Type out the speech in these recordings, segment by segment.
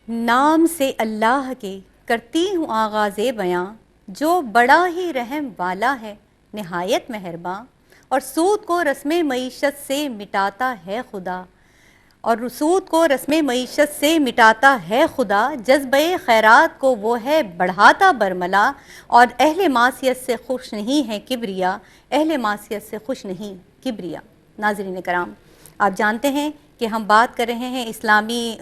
نام سے اللہ کے کرتی ہوں آغاز بیاں، جو بڑا ہی رحم والا ہے نہایت مہرباں، اور سود کو رسم معیشت سے مٹاتا ہے خدا، اور سود کو رسم معیشت سے مٹاتا ہے خدا، جذبہ خیرات کو وہ ہے بڑھاتا برملا، اور اہل معصیت سے خوش نہیں ہے کبریا، اہل معصیت سے خوش نہیں کبریا۔ ناظرین کرام، آپ جانتے ہیں کہ ہم بات کر رہے ہیں اسلامی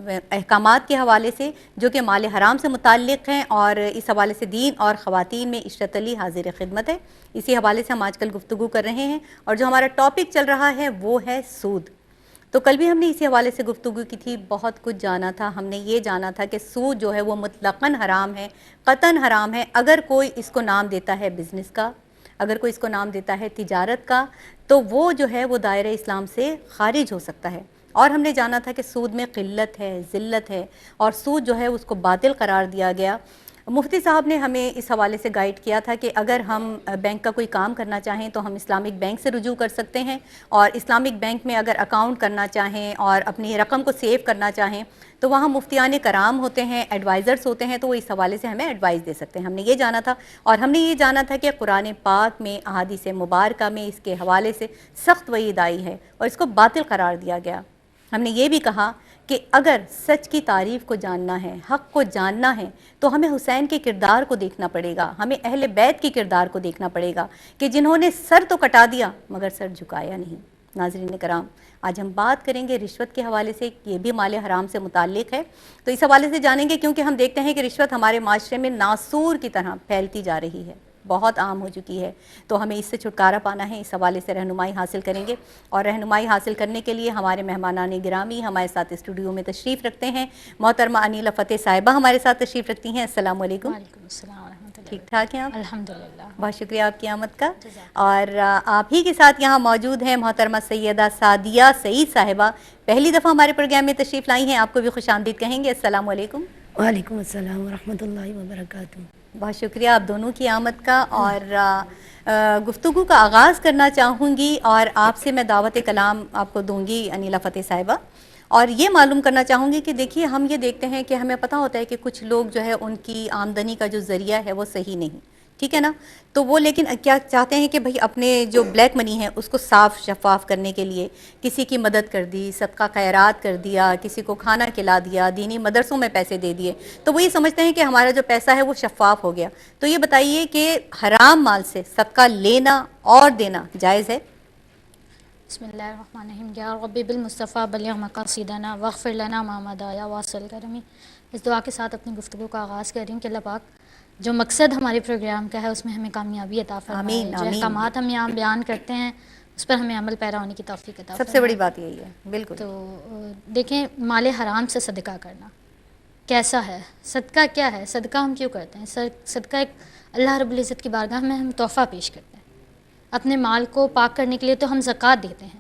احکامات کے حوالے سے جو کہ مال حرام سے متعلق ہیں، اور اس حوالے سے دین اور خواتین میں عشرت علی حاضر خدمت ہے۔ اسی حوالے سے ہم آج کل گفتگو کر رہے ہیں، اور جو ہمارا ٹاپک چل رہا ہے وہ ہے سود۔ تو کل بھی ہم نے اسی حوالے سے گفتگو کی تھی، بہت کچھ جانا تھا۔ ہم نے یہ جانا تھا کہ سود جو ہے وہ مطلقاً حرام ہے، قطعاً حرام ہے۔ اگر کوئی اس کو نام دیتا ہے بزنس کا، اگر کوئی اس کو نام دیتا ہے تجارت کا، تو وہ جو ہے وہ دائرہ اسلام سے خارج ہو سکتا ہے۔ اور ہم نے جانا تھا کہ سود میں قلت ہے، ذلت ہے، اور سود جو ہے اس کو باطل قرار دیا گیا۔ مفتی صاحب نے ہمیں اس حوالے سے گائیڈ کیا تھا کہ اگر ہم بینک کا کوئی کام کرنا چاہیں تو ہم اسلامک بینک سے رجوع کر سکتے ہیں، اور اسلامک بینک میں اگر اکاؤنٹ کرنا چاہیں اور اپنی رقم کو سیو کرنا چاہیں تو وہاں مفتیان کرام ہوتے ہیں، ایڈوائزرز ہوتے ہیں، تو وہ اس حوالے سے ہمیں ایڈوائز دے سکتے ہیں۔ ہم نے یہ جانا تھا، اور ہم نے یہ جانا تھا کہ قرآن پاک میں احادیث مبارکہ میں اس کے حوالے سے سخت وعید آئی ہے اور اس کو باطل قرار دیا گیا۔ ہم نے یہ بھی کہا کہ اگر سچ کی تعریف کو جاننا ہے، حق کو جاننا ہے، تو ہمیں حسین کے کردار کو دیکھنا پڑے گا، ہمیں اہل بیت کے کردار کو دیکھنا پڑے گا کہ جنہوں نے سر تو کٹا دیا مگر سر جھکایا نہیں۔ ناظرین کرام، آج ہم بات کریں گے رشوت کے حوالے سے، یہ بھی مال حرام سے متعلق ہے، تو اس حوالے سے جانیں گے کیونکہ ہم دیکھتے ہیں کہ رشوت ہمارے معاشرے میں ناسور کی طرح پھیلتی جا رہی ہے، بہت عام ہو چکی ہے، تو ہمیں اس سے چھٹکارا پانا ہے۔ اس حوالے سے رہنمائی حاصل کریں گے، اور رہنمائی حاصل کرنے کے لیے ہمارے مہمانان گرامی ہمارے ساتھ اسٹوڈیو میں تشریف رکھتے ہیں۔ محترمہ انیلہ فتح صاحبہ ہمارے ساتھ تشریف رکھتی ہیں۔ السلام علیکم۔ وعلیکم السلام ورحمۃ اللہ۔ ٹھیک ٹھاک ہیں آپ؟ الحمدللہ، بہت شکریہ آپ کی آمد کا۔ اور آپ ہی کے ساتھ یہاں موجود ہیں محترمہ سیدہ سعدیہ سعید صاحبہ، پہلی دفعہ ہمارے پروگرام میں تشریف لائی ہیں، آپ کو بھی خوش آمدید کہیں گے۔ السلام علیکم۔ وعلیکم السلام ورحمۃ اللہ وبرکاتہ۔ بہت شکریہ آپ دونوں کی آمد کا، اور گفتگو کا آغاز کرنا چاہوں گی، اور آپ سے میں دعوت کلام آپ کو دوں گی انیلہ فتح صاحبہ، اور یہ معلوم کرنا چاہوں گی کہ دیکھیے ہم یہ دیکھتے ہیں کہ ہمیں پتہ ہوتا ہے کہ کچھ لوگ جو ہے ان کی آمدنی کا جو ذریعہ ہے وہ صحیح نہیں، ٹھیک ہے نا، تو وہ لیکن کیا چاہتے ہیں کہ بھئی اپنے جو بلیک منی ہے اس کو صاف شفاف کرنے کے لیے کسی کی مدد کر دی، صدقہ خیرات کر دیا، کسی کو کھانا کھلا دیا، دینی مدرسوں میں پیسے دے دیے، تو وہ یہ سمجھتے ہیں کہ ہمارا جو پیسہ ہے وہ شفاف ہو گیا۔ تو یہ بتائیے کہ حرام مال سے صدقہ لینا اور دینا جائز ہے؟ بسم اللہ الرحمن الرحیم۔ یا رب بالمصطفیٰ بلغ مقاصدنا واغفر لنا ما مضى یا واصل کرمی۔ اس دعا کے ساتھ اپنی گفتگو کا آغاز کر رہی ہوں کہ اللہ پاک جو مقصد ہمارے پروگرام کا ہے اس میں ہمیں کامیابی عطا فرمائے، آمین جو آمین۔ احکامات ہم یہاں بیان کرتے ہیں اس پر ہمیں عمل پیرا ہونے کی توفیق عطا فرمائے۔ سب سے بڑی بات یہی ہے، بالکل۔ تو دیکھیں، مال حرام سے صدقہ کرنا کیسا ہے، صدقہ کیا ہے، صدقہ ہم کیوں کرتے ہیں؟ صدقہ ایک اللہ رب العزت کی بارگاہ میں ہم تحفہ پیش کرتے ہیں۔ اپنے مال کو پاک کرنے کے لیے تو ہم زکوٰۃ دیتے ہیں،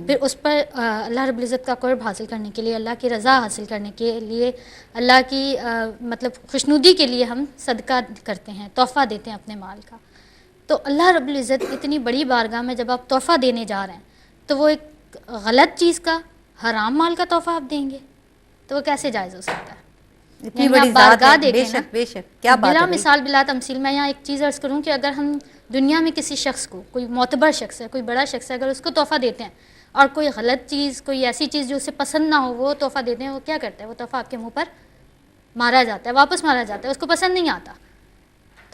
پھر اس پر اللہ رب العزت کا قرب حاصل کرنے کے لیے، اللہ کی رضا حاصل کرنے کے لیے، اللہ کی مطلب خوشنودی کے لیے ہم صدقہ کرتے ہیں، تحفہ دیتے ہیں اپنے مال کا۔ تو اللہ رب العزت اتنی بڑی بارگاہ میں جب آپ تحفہ دینے جا رہے ہیں تو وہ ایک غلط چیز کا، حرام مال کا تحفہ آپ دیں گے تو وہ کیسے جائز ہو سکتا ہے؟ اتنی بڑی ذات ہے، بے شک بے شک، کیا بات ہے بلا بھائی۔ مثال بلا تمثیل میں یہاں ایک چیز عرض کروں کہ اگر ہم دنیا میں کسی شخص کو، کوئی معتبر شخص ہے، کوئی بڑا شخص ہے، اگر اس کو تحفہ دیتے ہیں اور کوئی غلط چیز، کوئی ایسی چیز جو اسے پسند نہ ہو وہ تحفہ دیتے ہیں، وہ کیا کرتا ہے؟ وہ تحفہ آپ کے منہ پر مارا جاتا ہے، واپس مارا جاتا ہے، اس کو پسند نہیں آتا۔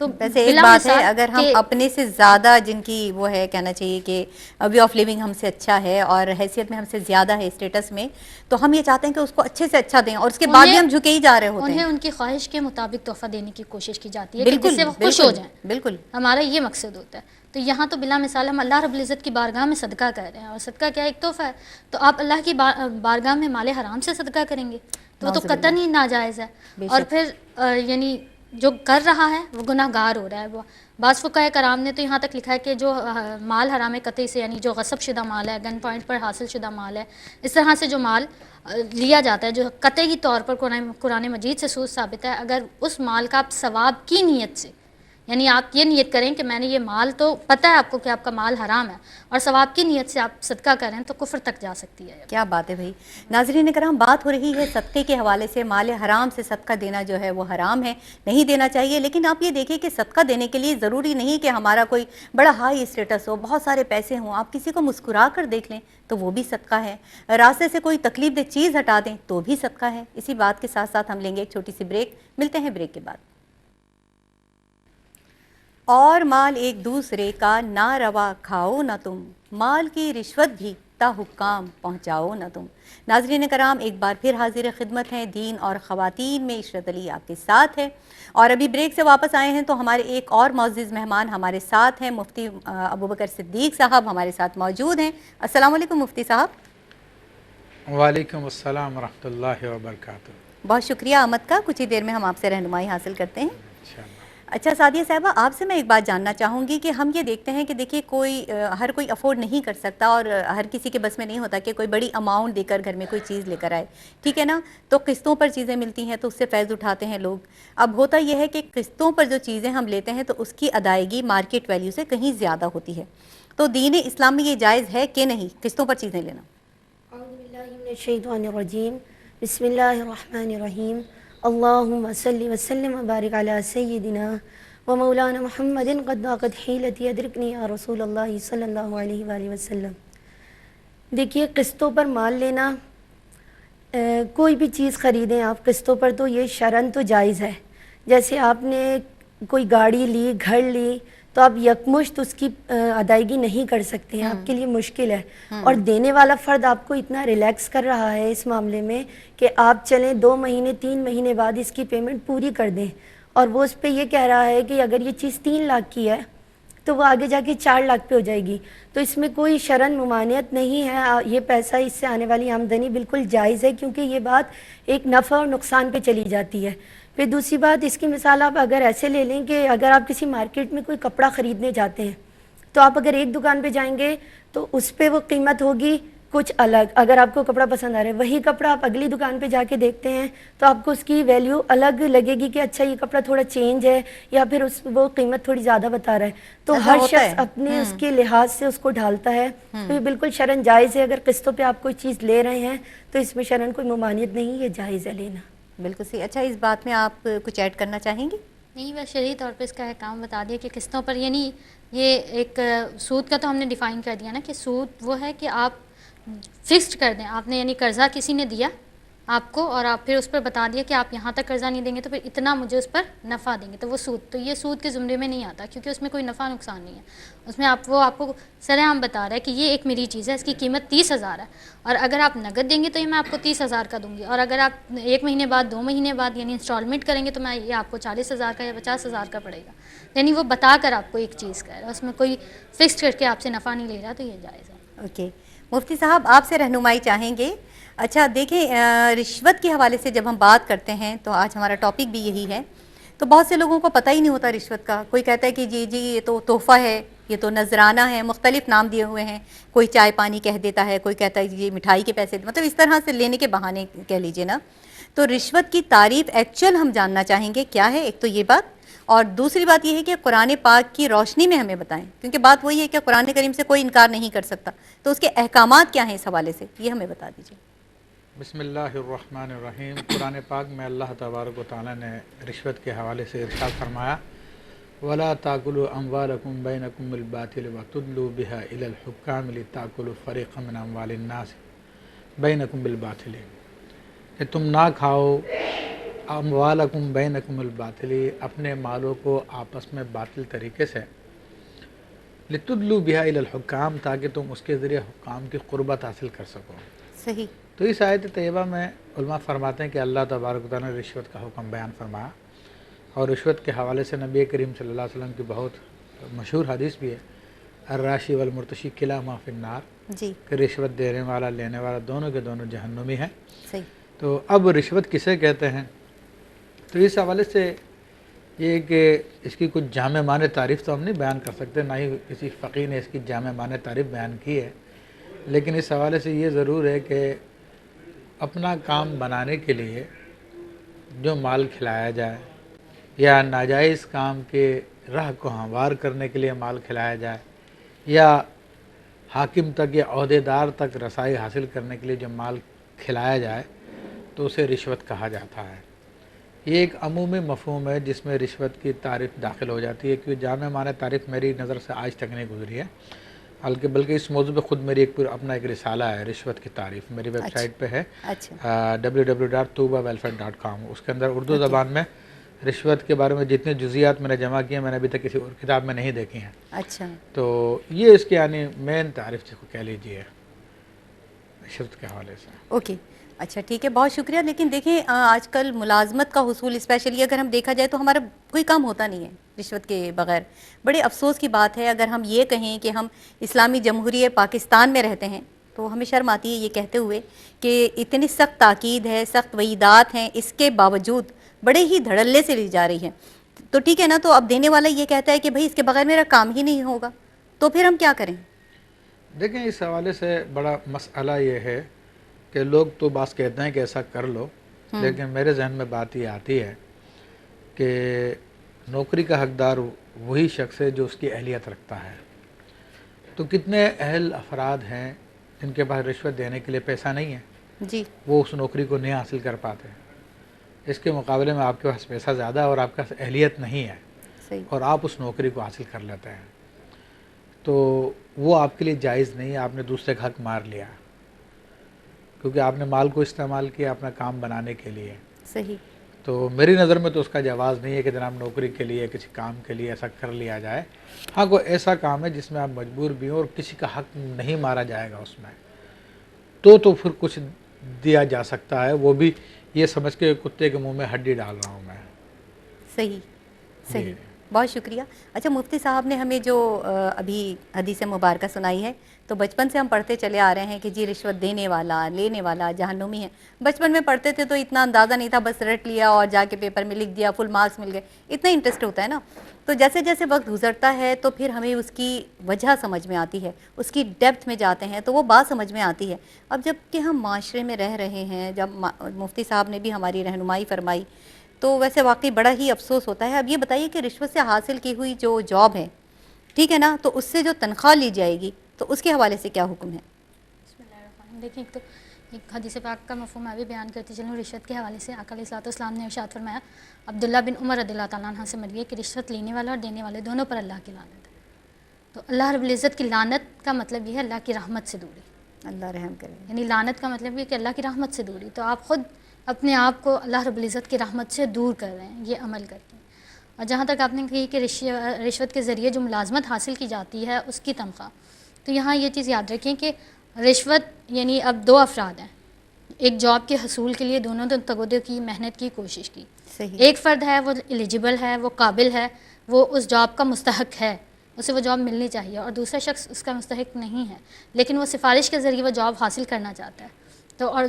تو ویسے ایک بات ہے، اگر ہم اپنے سے زیادہ جن کی وہ ہے، کہنا چاہیے کہ وے آف لیونگ ہم سے اچھا ہے اور حیثیت میں ہم سے زیادہ ہے، اسٹیٹس میں، تو ہم یہ چاہتے ہیں کہ اس کو اچھے سے اچھا دیں، اور اس کے بعد بھی ہم جھکے ہی جا رہے ہوتے ہیں۔ انہیں ان کی خواہش کے مطابق تحفہ دینے کی کوشش کی جاتی ہے کہ جس سے وہ خوش ہو جائیں، بالکل، ہمارا یہ مقصد ہوتا ہے۔ تو یہاں تو بلا مثال ہم اللہ رب العزت کی بارگاہ میں صدقہ کر رہے ہیں، اور صدقہ کیا ایک تحفہ ہے، تو آپ اللہ کی بارگاہ میں مال حرام سے صدقہ کریں گے تو وہ تو قطعاً ہی ناجائز ہے، اور پھر یعنی جو کر رہا ہے وہ گناہ گار ہو رہا ہے۔ بعض فقہاء کرام نے تو یہاں تک لکھا ہے کہ جو مال حرام قطعی سے، یعنی جو غصب شدہ مال ہے، گن پوائنٹ پر حاصل شدہ مال ہے، اس طرح سے جو مال لیا جاتا ہے جو قطعی طور پر قرآن مجید سے سود ثابت ہے، اگر اس مال کا آپ ثواب کی نیت سے، یعنی آپ یہ نیت کریں کہ میں نے یہ مال، تو پتہ ہے آپ کو کہ آپ کا مال حرام ہے اور ثواب کی نیت سے آپ صدقہ کریں تو کفر تک جا سکتی ہے. کیا بات ہے بھائی. ناظرین کرام، بات ہو رہی ہے صدقے کے حوالے سے. مال حرام سے صدقہ دینا جو ہے وہ حرام ہے، نہیں دینا چاہیے. لیکن آپ یہ دیکھیں کہ صدقہ دینے کے لیے ضروری نہیں کہ ہمارا کوئی بڑا ہائی اسٹیٹس ہو، بہت سارے پیسے ہوں. آپ کسی کو مسکرا کر دیکھ لیں تو وہ بھی صدقہ ہے. راستے سے کوئی تکلیف دہ چیز ہٹا دیں تو بھی صدقہ ہے. اسی بات کے ساتھ ساتھ ہم لیں گے ایک چھوٹی سی بریک. ملتے ہیں بریک کے بعد. اور مال ایک دوسرے کا نہ روا کھاؤ نہ تم، مال کی رشوت بھی تا حکام پہنچاؤ نہ تم. ناظرین کرام، ایک بار پھر حاضر خدمت ہیں دین اور خواتین میں عشرت علی آپ کے ساتھ ہے. اور ابھی بریک سے واپس آئے ہیں تو ہمارے ایک اور معزز مہمان ہمارے ساتھ ہیں. مفتی ابوبکر صدیق صاحب ہمارے ساتھ موجود ہیں. السلام علیکم مفتی صاحب. وعلیکم السلام ورحمۃ اللہ وبرکاتہ. بہت شکریہ آمد کا. کچھ ہی دیر میں ہم آپ سے رہنمائی حاصل کرتے ہیں. انشاءاللہ. اچھا سعدیہ صاحبہ، آپ سے میں ایک بات جاننا چاہوں گی کہ ہم یہ دیکھتے ہیں کہ دیکھیے ہر کوئی افورڈ نہیں کر سکتا اور ہر کسی کے بس میں نہیں ہوتا کہ کوئی بڑی اماؤنٹ دے کر گھر میں کوئی چیز لے کر آئے، ٹھیک ہے نا. تو قسطوں پر چیزیں ملتی ہیں تو اس سے فیض اٹھاتے ہیں لوگ. اب ہوتا یہ ہے کہ قسطوں پر جو چیزیں ہم لیتے ہیں تو اس کی ادائیگی مارکیٹ ویلیو سے کہیں زیادہ ہوتی ہے. تو دین اسلام میں یہ جائز ہے کہ نہیں قسطوں پر چیزیں لینا؟ اعوذ باللہ من الشیطان الرجیم. بسم اللہ الرحمن الرحیم. اللہم صلی وسلم وبارک علی سیدنا و مولانا محمد قد ضاقت حیلتی ادرکنی یا رسول اللہ صلی اللہ علیہ وآلہ وسلم. دیکھیے، قسطوں پر مال لینا، کوئی بھی چیز خریدیں آپ قسطوں پر تو یہ شرعاً تو جائز ہے. جیسے آپ نے کوئی گاڑی لی، گھر لی، تو آپ یکمشت اس کی ادائیگی نہیں کر سکتے ہیں، آپ کے لیے مشکل ہے. اور دینے والا فرد آپ کو اتنا ریلیکس کر رہا ہے اس معاملے میں کہ آپ چلیں 2 مہینے 3 مہینے بعد اس کی پیمنٹ پوری کر دیں. اور وہ اس پہ یہ کہہ رہا ہے کہ اگر یہ چیز 3 لاکھ کی ہے تو وہ آگے جا کے 4 لاکھ پہ ہو جائے گی. تو اس میں کوئی شرعاً ممانعت نہیں ہے. یہ پیسہ، اس سے آنے والی آمدنی بالکل جائز ہے، کیونکہ یہ بات ایک نفع اور نقصان پہ چلی جاتی ہے. پھر دوسری بات، اس کی مثال آپ اگر ایسے لے لیں کہ اگر آپ کسی مارکیٹ میں کوئی کپڑا خریدنے جاتے ہیں تو آپ اگر ایک دکان پہ جائیں گے تو اس پہ وہ قیمت ہوگی کچھ الگ. اگر آپ کو کپڑا پسند آ رہا ہے، وہی کپڑا آپ اگلی دکان پہ جا کے دیکھتے ہیں تو آپ کو اس کی ویلیو الگ لگے گی کہ اچھا یہ کپڑا تھوڑا چینج ہے، یا پھر وہ قیمت تھوڑی زیادہ بتا رہا ہے. تو ایسا ہر ہوتا شخص ہے. اپنے اس کے لحاظ سے اس کو ڈھالتا ہے. تو یہ بالکل شرعاً جائز ہے. اگر قسطوں پہ آپ کوئی چیز لے رہے ہیں تو اس میں شرعاً کوئی ممانعت نہیں، یہ جائز ہے لینا. بالکل صحیح. اچھا، اس بات میں آپ کچھ ایڈ کرنا چاہیں گی؟ نہیں، بس شرعی طور پہ اس کا احکام بتا دیا کہ قسطوں پر، یعنی یہ ایک سود کا تو ہم نے ڈیفائن کر دیا نا کہ سود وہ ہے کہ آپ فکسڈ کر دیں. آپ نے یعنی قرضہ کسی نے دیا آپ کو اور آپ پھر اس پر بتا دیا کہ آپ یہاں تک قرضہ نہیں دیں گے تو پھر اتنا مجھے اس پر نفع دیں گے، تو وہ سود. تو یہ سود کے زمرے میں نہیں آتا کیونکہ اس میں کوئی نفع نقصان نہیں ہے. اس میں آپ کو سرے عام بتا رہا ہے کہ یہ ایک میری چیز ہے، اس کی قیمت 30,000 ہے، اور اگر آپ نقد دیں گے تو یہ میں آپ کو 30,000 کا دوں گی، اور اگر آپ 1 مہینے بعد 2 مہینے بعد یعنی انسٹالمنٹ کریں گے تو میں یہ آپ کو 40,000 کا یا 50,000 کا پڑے گا. یعنی وہ بتا کر آپ کو ایک چیز کہہ رہا ہے، اس میں کوئی فکسڈ کر کے آپ سے نفع نہیں لے رہا، تو یہ جائز ہے. اوکے. مفتی صاحب، آپ سے رہنمائی چاہیں گے. اچھا دیکھیں، رشوت کے حوالے سے جب ہم بات کرتے ہیں تو آج ہمارا ٹاپک بھی یہی ہے. تو بہت سے لوگوں کو پتہ ہی نہیں ہوتا رشوت کا. کوئی کہتا ہے کہ جی یہ تو تحفہ ہے، یہ تو نذرانہ ہے، مختلف نام دیے ہوئے ہیں. کوئی چائے پانی کہہ دیتا ہے، کوئی کہتا ہے یہ مٹھائی کے پیسے، مطلب اس طرح سے لینے کے بہانے کہہ لیجئے نا. تو رشوت کی تعریف ایکچوئل ہم جاننا چاہیں گے کیا ہے. ایک تو یہ بات، اور دوسری بات یہ ہے کہ قرآن پاک کی روشنی میں ہمیں بتائیں، کیونکہ بات وہی ہے کہ قرآن کریم سے کوئی انکار نہیں کر سکتا. تو اس کے احکامات کیا ہیں اس حوالے سے، یہ ہمیں بتا دیجیے. بسم اللہ الرحمن الرحیم. قرآن پاک میں اللہ تبارک و تعالیٰ نے رشوت کے حوالے سے ارشاد فرمایا، وَلَا تَأْكُلُوا أَمْوَالَكُمْ بَيْنَكُمْ بِالْبَاطِلِ وَتُدْلُوا بِهَا إِلَى الْحُكَّامِ لِتَأْكُلُوا فَرِيقًا مِنْ أَمْوَالِ النَّاسِ بَيْنَكُمْ بِالْبَاطِلِ، کہ تم نہ کھاؤ اموالکم بینکم الباطل، اپنے مالوں کو آپس میں باطل طریقے سے، لتدلوا بها الى الحکام، تاکہ تم اس کے ذریعے حکام کی قربت حاصل کر سکو. صحیح. تو اس آیت طیبہ میں علماء فرماتے ہیں کہ اللہ تبارک و تعالیٰ نے رشوت کا حکم بیان فرمایا، اور رشوت کے حوالے سے نبی کریم صلی اللہ علیہ وسلم کی بہت مشہور حدیث بھی ہے، الراشی والمرتشی کلاہما فی النار، جی. کہ رشوت دینے والا لینے والا دونوں کے دونوں جہنمی ہیں. صحیح. تو اب رشوت کسے کہتے ہیں؟ تو اس حوالے سے یہ کہ اس کی کچھ جامع معنی تعریف تو ہم نہیں بیان کر سکتے، نہ ہی کسی فقیہ نے اس کی جامع معنی تعریف بیان کی ہے، لیکن اس حوالے سے یہ ضرور ہے کہ اپنا کام بنانے کے لیے جو مال کھلایا جائے یا ناجائز کام کے راہ کو ہموار کرنے کے لیے مال کھلایا جائے یا حاکم تک یا عہدیدار تک رسائی حاصل کرنے کے لیے جو مال کھلایا جائے تو اسے رشوت کہا جاتا ہے۔ یہ ایک عمومی مفہوم ہے جس میں رشوت کی تعریف داخل ہو جاتی ہے، کیونکہ جامع معنی تعریف میری نظر سے آج تک نہیں گزری ہے، بلکہ اس موضوع پہ خود میری اپنا ایک رسالہ ہے رشوت کی تعریف، میری ویب سائٹ پہ ہے www.toobawelfare.com۔ اس کے اندر اردو زبان میں رشوت کے بارے میں جتنے جزیات میں نے جمع کیے ہیں میں نے ابھی تک کسی اور کتاب میں نہیں دیکھی ہیں۔ اچھا، تو یہ اس کی یعنی مین تعریف جس کو کہہ لیجیے رشوت کے حوالے سے۔ اوکے، اچھا ٹھیک ہے، بہت شکریہ۔ لیکن دیکھیں آج کل ملازمت کا حصول اسپیشلی اگر ہم دیکھا جائے تو ہمارا کوئی کام ہوتا نہیں ہے رشوت کے بغیر۔ بڑے افسوس کی بات ہے اگر ہم یہ کہیں کہ ہم اسلامی جمہوریہ پاکستان میں رہتے ہیں تو ہمیں شرم آتی ہے یہ کہتے ہوئے کہ اتنی سخت تاکید ہے، سخت وعیدات ہیں، اس کے باوجود بڑے ہی دھڑلے سے لی جا رہی ہیں۔ تو ٹھیک ہے نا، تو اب دینے والا یہ کہتا ہے کہ بھائی اس کے بغیر میرا کام ہی نہیں ہوگا، تو پھر ہم کیا کریں؟ دیکھیں اس حوالے سے بڑا مسئلہ یہ ہے کہ لوگ تو بعض کہتے ہیں کہ ایسا کر لو، لیکن میرے ذہن میں بات یہ آتی ہے کہ نوکری کا حقدار وہی شخص ہے جو اس کی اہلیت رکھتا ہے۔ تو کتنے اہل افراد ہیں جن کے پاس رشوت دینے کے لیے پیسہ نہیں ہے، جی، وہ اس نوکری کو نہیں حاصل کر پاتے۔ اس کے مقابلے میں آپ کے پاس پیسہ زیادہ ہے اور آپ کے پاس اہلیت نہیں ہے صحیح، اور آپ اس نوکری کو حاصل کر لیتے ہیں، تو وہ آپ کے لیے جائز نہیں ہے، آپ نے دوسرے کا حق مار لیا کیونکہ آپ نے مال کو استعمال کیا اپنا کام بنانے کے لیے۔ صحیح، تو میری نظر میں تو اس کا جواز نہیں ہے کہ جناب نوکری کے لیے کسی کام کے لیے ایسا کر لیا جائے۔ ہاں کوئی ایسا کام ہے جس میں آپ مجبور بھی ہوں اور کسی کا حق نہیں مارا جائے گا اس میں، تو پھر کچھ دیا جا سکتا ہے، وہ بھی یہ سمجھ کے کتے کے منہ میں ہڈی ڈال رہا ہوں میں۔ صحیح، صحیح، بہت شکریہ۔ اچھا مفتی صاحب نے ہمیں جو ابھی حدیث مبارکہ سنائی ہے تو بچپن سے ہم پڑھتے چلے آ رہے ہیں کہ جی رشوت دینے والا لینے والا جہنمی ہے۔ بچپن میں پڑھتے تھے تو اتنا اندازہ نہیں تھا، بس رٹ لیا اور جا کے پیپر میں لکھ دیا، فل مارکس مل گئے، اتنا انٹرسٹ ہوتا ہے نا۔ تو جیسے جیسے وقت گزرتا ہے تو پھر ہمیں اس کی وجہ سمجھ میں آتی ہے، اس کی ڈیپتھ میں جاتے ہیں تو وہ بات سمجھ میں آتی ہے۔ اب جب کہ ہم معاشرے میں رہ رہے ہیں، جب مفتی صاحب نے بھی ہماری رہنمائی فرمائی تو ویسے واقعی بڑا ہی افسوس ہوتا ہے۔ اب یہ بتائیے کہ رشوت سے حاصل کی ہوئی جو جاب ہے، ٹھیک ہے نا، تو اس سے جو تنخواہ لی جائے گی تو اس کے حوالے سے کیا حکم ہے؟ بسم اللہ الرحمن الرحیم۔ دیکھیں ایک تو ایک حدیث پاک کا مفہوم میں بھی بیان کرتی چلوں رشوت کے حوالے سے۔ آقا علیہ الصلوۃ والسلام نے ارشاد فرمایا، عبداللہ بن عمر رضی اللہ تعالیٰ عنہ سے مروی ہے کہ رشوت لینے والا اور دینے والے دونوں پر اللہ کی لعنت ہے۔ تو اللہ رب العزت کی لعنت کا مطلب یہ ہے اللہ کی رحمت سے دوری، اللہ رحم کرے۔ یعنی لعنت کا مطلب یہ کہ اللہ کی رحمت سے دوری، تو آپ خود اپنے آپ کو اللہ رب العزت کی رحمت سے دور کر رہے ہیں یہ عمل کر کے۔ اور جہاں تک آپ نے کہی کہ رشوت کے ذریعے جو ملازمت حاصل کی جاتی ہے اس کی تنخواہ، تو یہاں یہ چیز یاد رکھیں کہ رشوت یعنی اب دو افراد ہیں، ایک جاب کے حصول کے لیے دونوں نے تگودو کی، محنت کی، کوشش کی۔ صحیح، ایک فرد ہے وہ ایلیجیبل ہے، وہ قابل ہے، وہ اس جاب کا مستحق ہے، اسے وہ جاب ملنی چاہیے، اور دوسرا شخص اس کا مستحق نہیں ہے لیکن وہ سفارش کے ذریعے وہ جاب حاصل کرنا چاہتا ہے۔ تو اور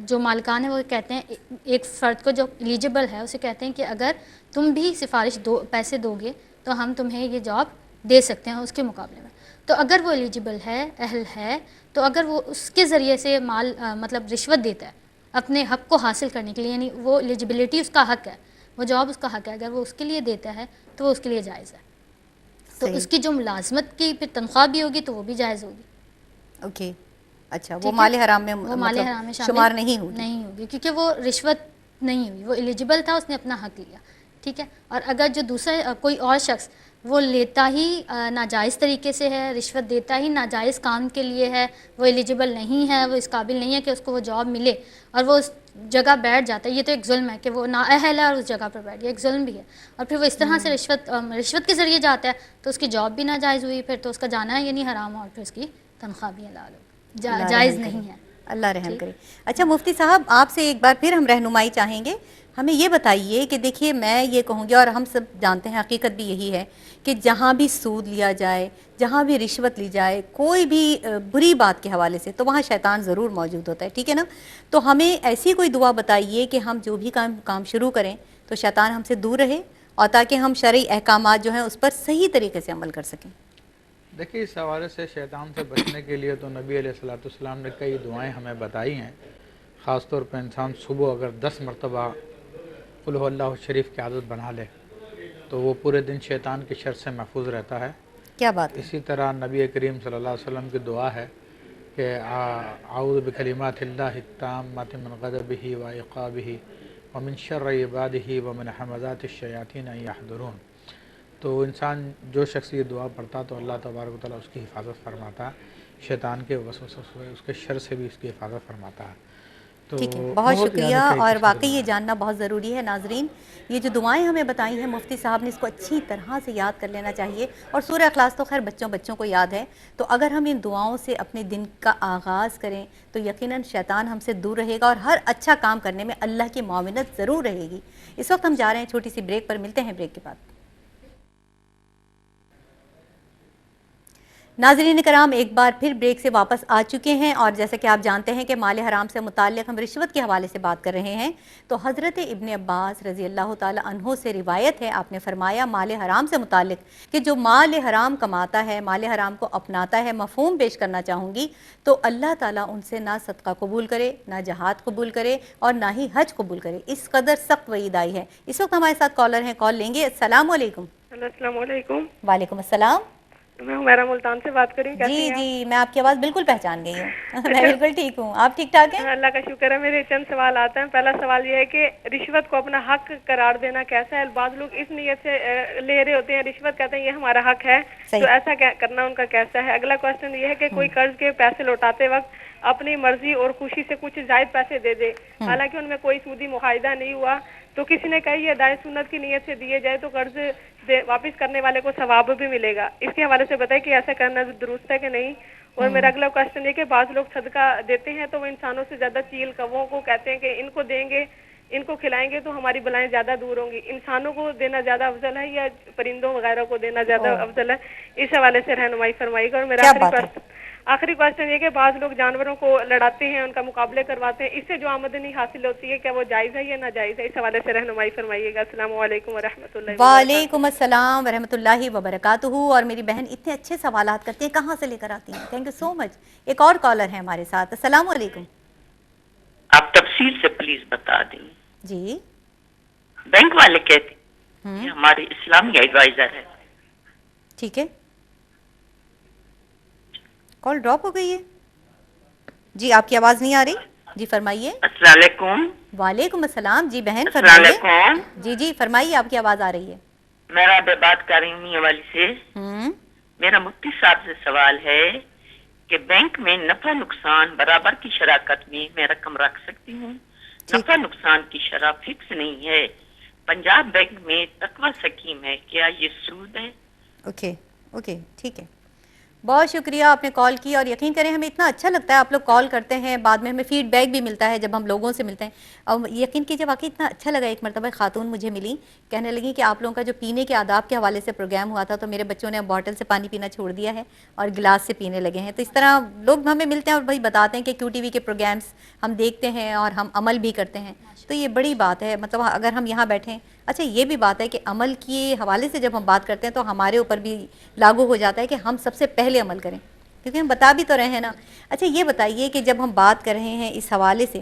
جو مالکان ہیں وہ کہتے ہیں ایک فرد کو جو ایلیجیبل ہے اسے کہتے ہیں کہ اگر تم بھی سفارش پیسے دو گے تو ہم تمہیں یہ جاب دے سکتے ہیں اس کے مقابلے میں۔ تو اگر وہ ایلیجیبل ہے، اہل ہے، تو اگر وہ اس کے ذریعے سے مال مطلب رشوت دیتا ہے اپنے حق کو حاصل کرنے کے لیے، یعنی وہ ایلیجیبلٹی اس کا حق ہے، وہ جاب اس کا حق ہے، اگر وہ اس کے لیے دیتا ہے تو وہ اس کے لیے جائز ہے۔ تو اس کی جو ملازمت کی پھر تنخواہ بھی ہوگی تو وہ بھی جائز ہوگی۔ اوکے، اچھا، وہ مال حرام میں وہ مال حرام میں شمار نہیں ہوگی کیونکہ وہ رشوت نہیں ہوئی، وہ ایلیجیبل تھا، اس نے اپنا حق لیا، ٹھیک ہے۔ اور اگر جو دوسرا کوئی اور شخص وہ لیتا ہی ناجائز طریقے سے ہے، رشوت دیتا ہی ناجائز کام کے لیے ہے، وہ ایلیجیبل نہیں ہے، وہ اس قابل نہیں ہے کہ اس کو وہ جاب ملے، اور وہ اس جگہ بیٹھ جاتا ہے، یہ تو ایک ظلم ہے کہ وہ نااہل ہے اور اس جگہ پر بیٹھ گیا، ایک ظلم بھی ہے۔ اور پھر وہ اس طرح سے رشوت کے ذریعے جاتا ہے تو اس کی جاب بھی ناجائز ہوئی، پھر تو اس کا جانا ہے یعنی حرام، اور پھر اس کی تنخواہ بھی حلال ہوگی، جائز نہیں ہے۔ اللہ رحم کرے۔ اچھا مفتی صاحب، آپ سے ایک بار پھر ہم رہنمائی چاہیں گے، ہمیں یہ بتائیے کہ دیکھیے میں یہ کہوں گی اور ہم سب جانتے ہیں حقیقت بھی یہی ہے کہ جہاں بھی سود لیا جائے، جہاں بھی رشوت لی جائے، کوئی بھی بری بات کے حوالے سے، تو وہاں شیطان ضرور موجود ہوتا ہے، ٹھیک ہے نا۔ تو ہمیں ایسی کوئی دعا بتائیے کہ ہم جو بھی کام شروع کریں تو شیطان ہم سے دور رہے اور تاکہ ہم شرعی احکامات جو ہیں اس پر صحیح طریقے سے عمل کر سکیں۔ دیکھیے اس حوالے سے شیطان سے بچنے کے لیے تو نبی علیہ الصلوۃ والسلام نے کئی دعائیں ہمیں بتائی ہیں، خاص طور پہ انسان صبح اگر 10 مرتبہ قل هو اللہ شریف کی عادت بنا لے تو وہ پورے دن شیطان کی شر سے محفوظ رہتا ہے. کیا بات ہے. اسی طرح نبی کریم صلی اللہ علیہ وسلم کی دعا ہے کہ اعوذ بکلمات اللہ التامات من غضبہ و عقابہ ومن شر عبادہ ومن حمزات الشیاطین ان یحضرون. تو انسان جو شخص یہ دعا پڑھتا تو اللہ تبارک و تعالیٰ اس کی حفاظت فرماتا، شیطان کے وسوسوں سے، اس کے شر سے بھی اس کی حفاظت فرماتا ہے. تو ٹھیک ہے، بہت شکریہ. اور واقعی یہ جاننا بہت ضروری ہے. ناظرین، یہ جو دعائیں ہمیں بتائی ہیں مفتی صاحب نے، اس کو اچھی طرح سے یاد کر لینا چاہیے. اور سورہ اخلاص تو خیر بچوں کو یاد ہے، تو اگر ہم ان دعاؤں سے اپنے دن کا آغاز کریں تو یقیناً شیطان ہم سے دور رہے گا اور ہر اچھا کام کرنے میں اللہ کی معاونت ضرور رہے گی. اس وقت ہم جا رہے ہیں چھوٹی سی بریک پر، ملتے ہیں بریک کے بعد. ناظرین کرام، ایک بار پھر بریک سے واپس آ چکے ہیں، اور جیسا کہ آپ جانتے ہیں کہ مال حرام سے متعلق ہم رشوت کے حوالے سے بات کر رہے ہیں. تو حضرت ابن عباس رضی اللہ تعالی عنہ سے روایت ہے، آپ نے فرمایا مال حرام سے متعلق کہ جو مال حرام کماتا ہے، مال حرام کو اپناتا ہے، مفہوم پیش کرنا چاہوں گی تو اللہ تعالیٰ ان سے نہ صدقہ قبول کرے، نہ جہاد قبول کرے اور نہ ہی حج قبول کرے. اس قدر سخت وعید آئی ہے. اس وقت ہمارے ساتھ کالر ہیں، کال لیں گے. السلام علیکم. السلام علیکم. وعلیکم السلام. میں حمیرہ ملتان سے بات کر رہی ہوں. جی میں آپ کی آواز بالکل پہچان گئی ہوں. میں بالکل ٹھیک ہوں. آپ ٹھیک ٹھاک ہیں؟ اللہ کا شکر ہے. میرے چند سوال آتے ہیں. پہلا سوال یہ ہے کہ رشوت کو اپنا حق قرار دینا کیسا ہے؟ بعض لوگ اس نیت سے لے رہے ہوتے ہیں رشوت، کہتے ہیں یہ ہمارا حق ہے، تو ایسا کرنا ان کا کیسا ہے؟ اگلا کوشچن یہ ہے کہ کوئی قرض کے پیسے لوٹاتے وقت اپنی مرضی اور خوشی سے کچھ زائد پیسے دے دے، حالانکہ ان میں کوئی سودی معاہدہ نہیں ہوا، تو کسی نے کہا یہ ادائے سنت کی نیت سے دیے جائے تو قرض واپس کرنے والے کو ثواب بھی ملے گا. اس کے حوالے سے بتائیں کہ ایسا کرنا درست ہے کہ نہیں. اور میرا اگلا کوشچن یہ کہ بعض لوگ صدقہ دیتے ہیں تو وہ انسانوں سے زیادہ چیل کووں کو کہتے ہیں کہ ان کو دیں گے، ان کو کھلائیں گے تو ہماری بلائیں زیادہ دور ہوں گی. انسانوں کو دینا زیادہ افضل ہے یا پرندوں وغیرہ کو دینا زیادہ افضل ہے؟ اس حوالے سے رہنمائی فرمائیے گا. اور میرا آخری کوشچن یہ کہ بعض لوگ جانوروں کو لڑاتے ہیں، ان کا مقابلے کرواتے ہیں، اس سے جو آمدنی حاصل ہوتی ہے کیا وہ جائز ہے یا ناجائز ہے؟ اس حوالے سے رہنمائی فرمائیے گا. السلام علیکم ورحمۃ اللہ. وعلیکم السلام ورحمۃ اللہ وبرکاتہ. اور میری بہن اتنے اچھے سوالات کرتی ہیں، کہاں سے لے کر آتی ہیں؟ تھینک یو سو مچ. ایک اور کالر ہے ہمارے ساتھ. السلام علیکم. آپ تفصیل سے پلیز بتا دیں. جی بینک والے کہتے ہیں یہ ہمارے اسلامی ایڈوائزر ہے. ٹھیک ہے، کال ڈراپ ہو گئی ہے. جی آپ کی آواز نہیں آ رہی. جی فرمائیے. السلام علیکم. وعلیکم السلام. جی بہن السلام فرمائیے. علیکم. جی فرمائیے، آپ کی آواز آ رہی ہے. میرا بات کر رہی ہوں والی سے. میرا مفتی صاحب سے سوال ہے کہ بینک میں نفع نقصان برابر کی شراکت میں رقم رکھ سکتی ہوں؟ نفع نقصان کی شرح فکس نہیں ہے. پنجاب بینک میں تقوی سکیم ہے، کیا یہ سود ہے؟ اوکے ٹھیک ہے. بہت شکریہ آپ نے کال کی. اور یقین کریں ہمیں اتنا اچھا لگتا ہے آپ لوگ کال کرتے ہیں، بعد میں ہمیں فیڈ بیک بھی ملتا ہے جب ہم لوگوں سے ملتے ہیں. اور یقین کیجیے واقعی اتنا اچھا لگا. ایک مرتبہ خاتون مجھے ملی، کہنے لگی کہ آپ لوگوں کا جو پینے کے آداب کے حوالے سے پروگرام ہوا تھا تو میرے بچوں نے بوٹل سے پانی پینا چھوڑ دیا ہے اور گلاس سے پینے لگے ہیں. تو اس طرح لوگ ہمیں ملتے ہیں اور بھائی بتاتے ہیں کہ کیو ٹی وی کے پروگرامس ہم دیکھتے ہیں اور ہم عمل بھی کرتے ہیں. تو یہ بڑی بات ہے. مطلب اگر ہم یہاں بیٹھیں، اچھا یہ بھی بات ہے کہ عمل کے حوالے سے جب ہم بات کرتے ہیں تو ہمارے اوپر بھی لاگو ہو جاتا ہے کہ ہم سب سے پہلے عمل کریں، کیونکہ ہم بتا بھی تو رہے ہیں نا. اچھا یہ بتائیے کہ جب ہم بات کر رہے ہیں اس حوالے سے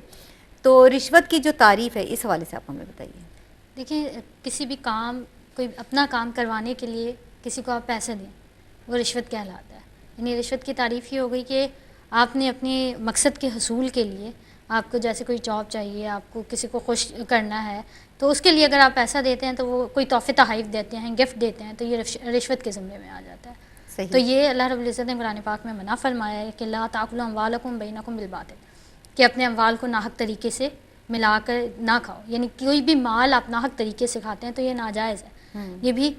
تو رشوت کی جو تعریف ہے اس حوالے سے آپ ہمیں بتائیے. دیکھیں، کسی بھی کام، کوئی اپنا کام کروانے کے لیے کسی کو آپ پیسے دیں وہ رشوت کہلاتا ہے. یعنی رشوت کی تعریف یہ ہو گئی کہ آپ نے اپنے مقصد کے حصول کے لیے، آپ کو جیسے کوئی جاب چاہیے، آپ کو کسی کو خوش کرنا ہے تو اس کے لیے اگر آپ پیسہ دیتے ہیں تو وہ کوئی تحفے تحائف دیتے ہیں، گفٹ دیتے ہیں، تو یہ رشوت کے زمرے میں آ جاتا ہے. تو یہ اللہ رب العزت نے قرآن پاک میں منع فرمایا ہے کہ لا تاکلوا اموالکم بینکم بالباطل، کہ اپنے اموال کو ناحق طریقے سے ملا کر نہ کھاؤ. یعنی کوئی بھی مال آپ ناحق طریقے سے کھاتے ہیں تو یہ ناجائز ہے، یہ بھی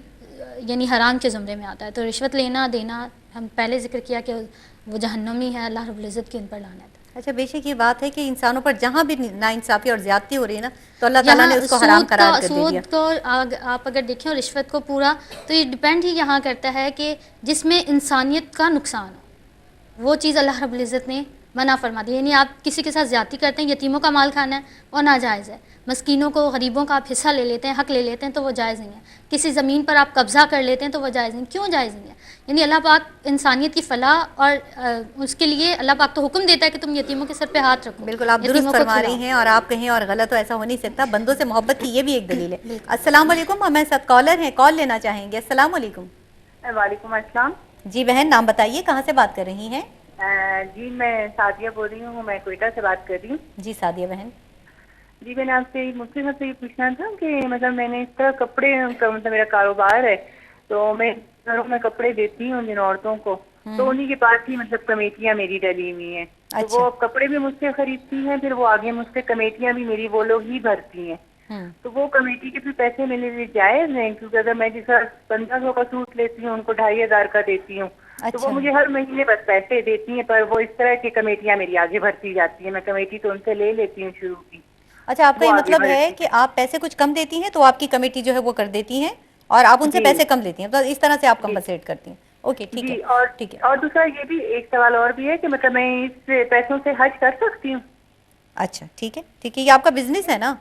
یعنی حرام کے زمرے میں آتا ہے. تو رشوت لینا دینا، ہم پہلے ذکر کیا کہ وہ جہنمی ہے، اللہ رب العزت کی ان پر لعنت ہے. اچھا بے شک یہ بات ہے کہ انسانوں پر جہاں بھی ناانصافی اور زیادتی ہو رہی ہے نا تو اللہ تعالیٰ نے اس کو حرام قرار کر دیا. سود کو آپ اگر دیکھیں اور رشوت کو پورا، تو یہ ڈیپینڈ ہی یہاں کرتا ہے کہ جس میں انسانیت کا نقصان ہو، وہ چیز اللہ رب العزت نے منع فرما دیا. یعنی آپ کسی کے ساتھ زیادتی کرتے ہیں, یتیموں کا مال کھانا ہے وہ ناجائز ہے, مسکینوں کو غریبوں کا آپ حصہ لے لیتے ہیں, حق لے لیتے ہیں تو وہ جائز نہیں ہے, کسی زمین پر آپ قبضہ کر لیتے ہیں تو وہ جائز نہیں. کیوں جائز نہیں ہے؟ یعنی اللہ پاک انسانیت کی فلاح اور اس کے لیے اللہ پاک تو حکم دیتا ہے کہ تم یتیموں کے سر پہ ہاتھ رکھو. بالکل آپ درست فرما رہی ہیں, اور آپ کہیں اور غلط ہو ایسا ہو نہیں سکتا. بندوں سے محبت کی یہ بھی ایک دلیل ہے. السلام علیکم, ہمارے ساتھ کالر ہیں, کال لینا چاہیں گے. السلام علیکم. وعلیکم السلام. جی بہن, نام بتائیے, کہاں سے بات کر رہی ہیں؟ جی میں سعدیہ بول رہی ہوں, میں کوئٹہ سے بات کر رہی ہوں. جی سعدیہ بہن. جی میں نے آپ سے مفتی صاحب سے یہ پوچھنا تھا کہ مطلب میں نے اس طرح کپڑے کا مطلب میرا کاروبار ہے, تو میں گھروں میں کپڑے دیتی ہوں جن عورتوں کو, تو انہی کے پاس ہی مطلب کمیٹیاں میری ڈلی ہوئی ہیں. تو وہ کپڑے بھی مجھ سے خریدتی ہیں, پھر وہ آگے مجھ سے کمیٹیاں بھی میری وہ لوگ ہی بھرتی ہیں. تو وہ کمیٹی کے بھی پیسے میرے لیے جائز ہیں؟ کیونکہ اگر میں جیسا 1500 کا سوٹ لیتی ہوں ان کو 2500 کا دیتی ہوں, تو وہ مجھے ہر مہینے بس پیسے دیتی ہیں, پر وہ اس طرح کی کمیٹیاں میری آگے بھرتی جاتی ہیں. میں کمیٹی تو ان سے لے لیتی ہوں شروع کی. اچھا, آپ کا یہ مطلب ہے کہ آپ پیسے کچھ کم دیتی ہیں تو آپ کی کمیٹی جو ہے وہ کر دیتی ہیں, اور آپ ان سے پیسے کم لیتی ہیں, تو اس طرح سے آپ کمپنسیٹ کرتی ہیں. اوکے ٹھیک ہے. ٹھیک ہے. اور دوسرا یہ بھی ایک سوال اور بھی ہے کہ مطلب میں اس پیسوں سے حج کر سکتی ہوں؟ اچھا ٹھیک ہے, ٹھیک ہے. یہ آپ کا بزنس ہے نا؟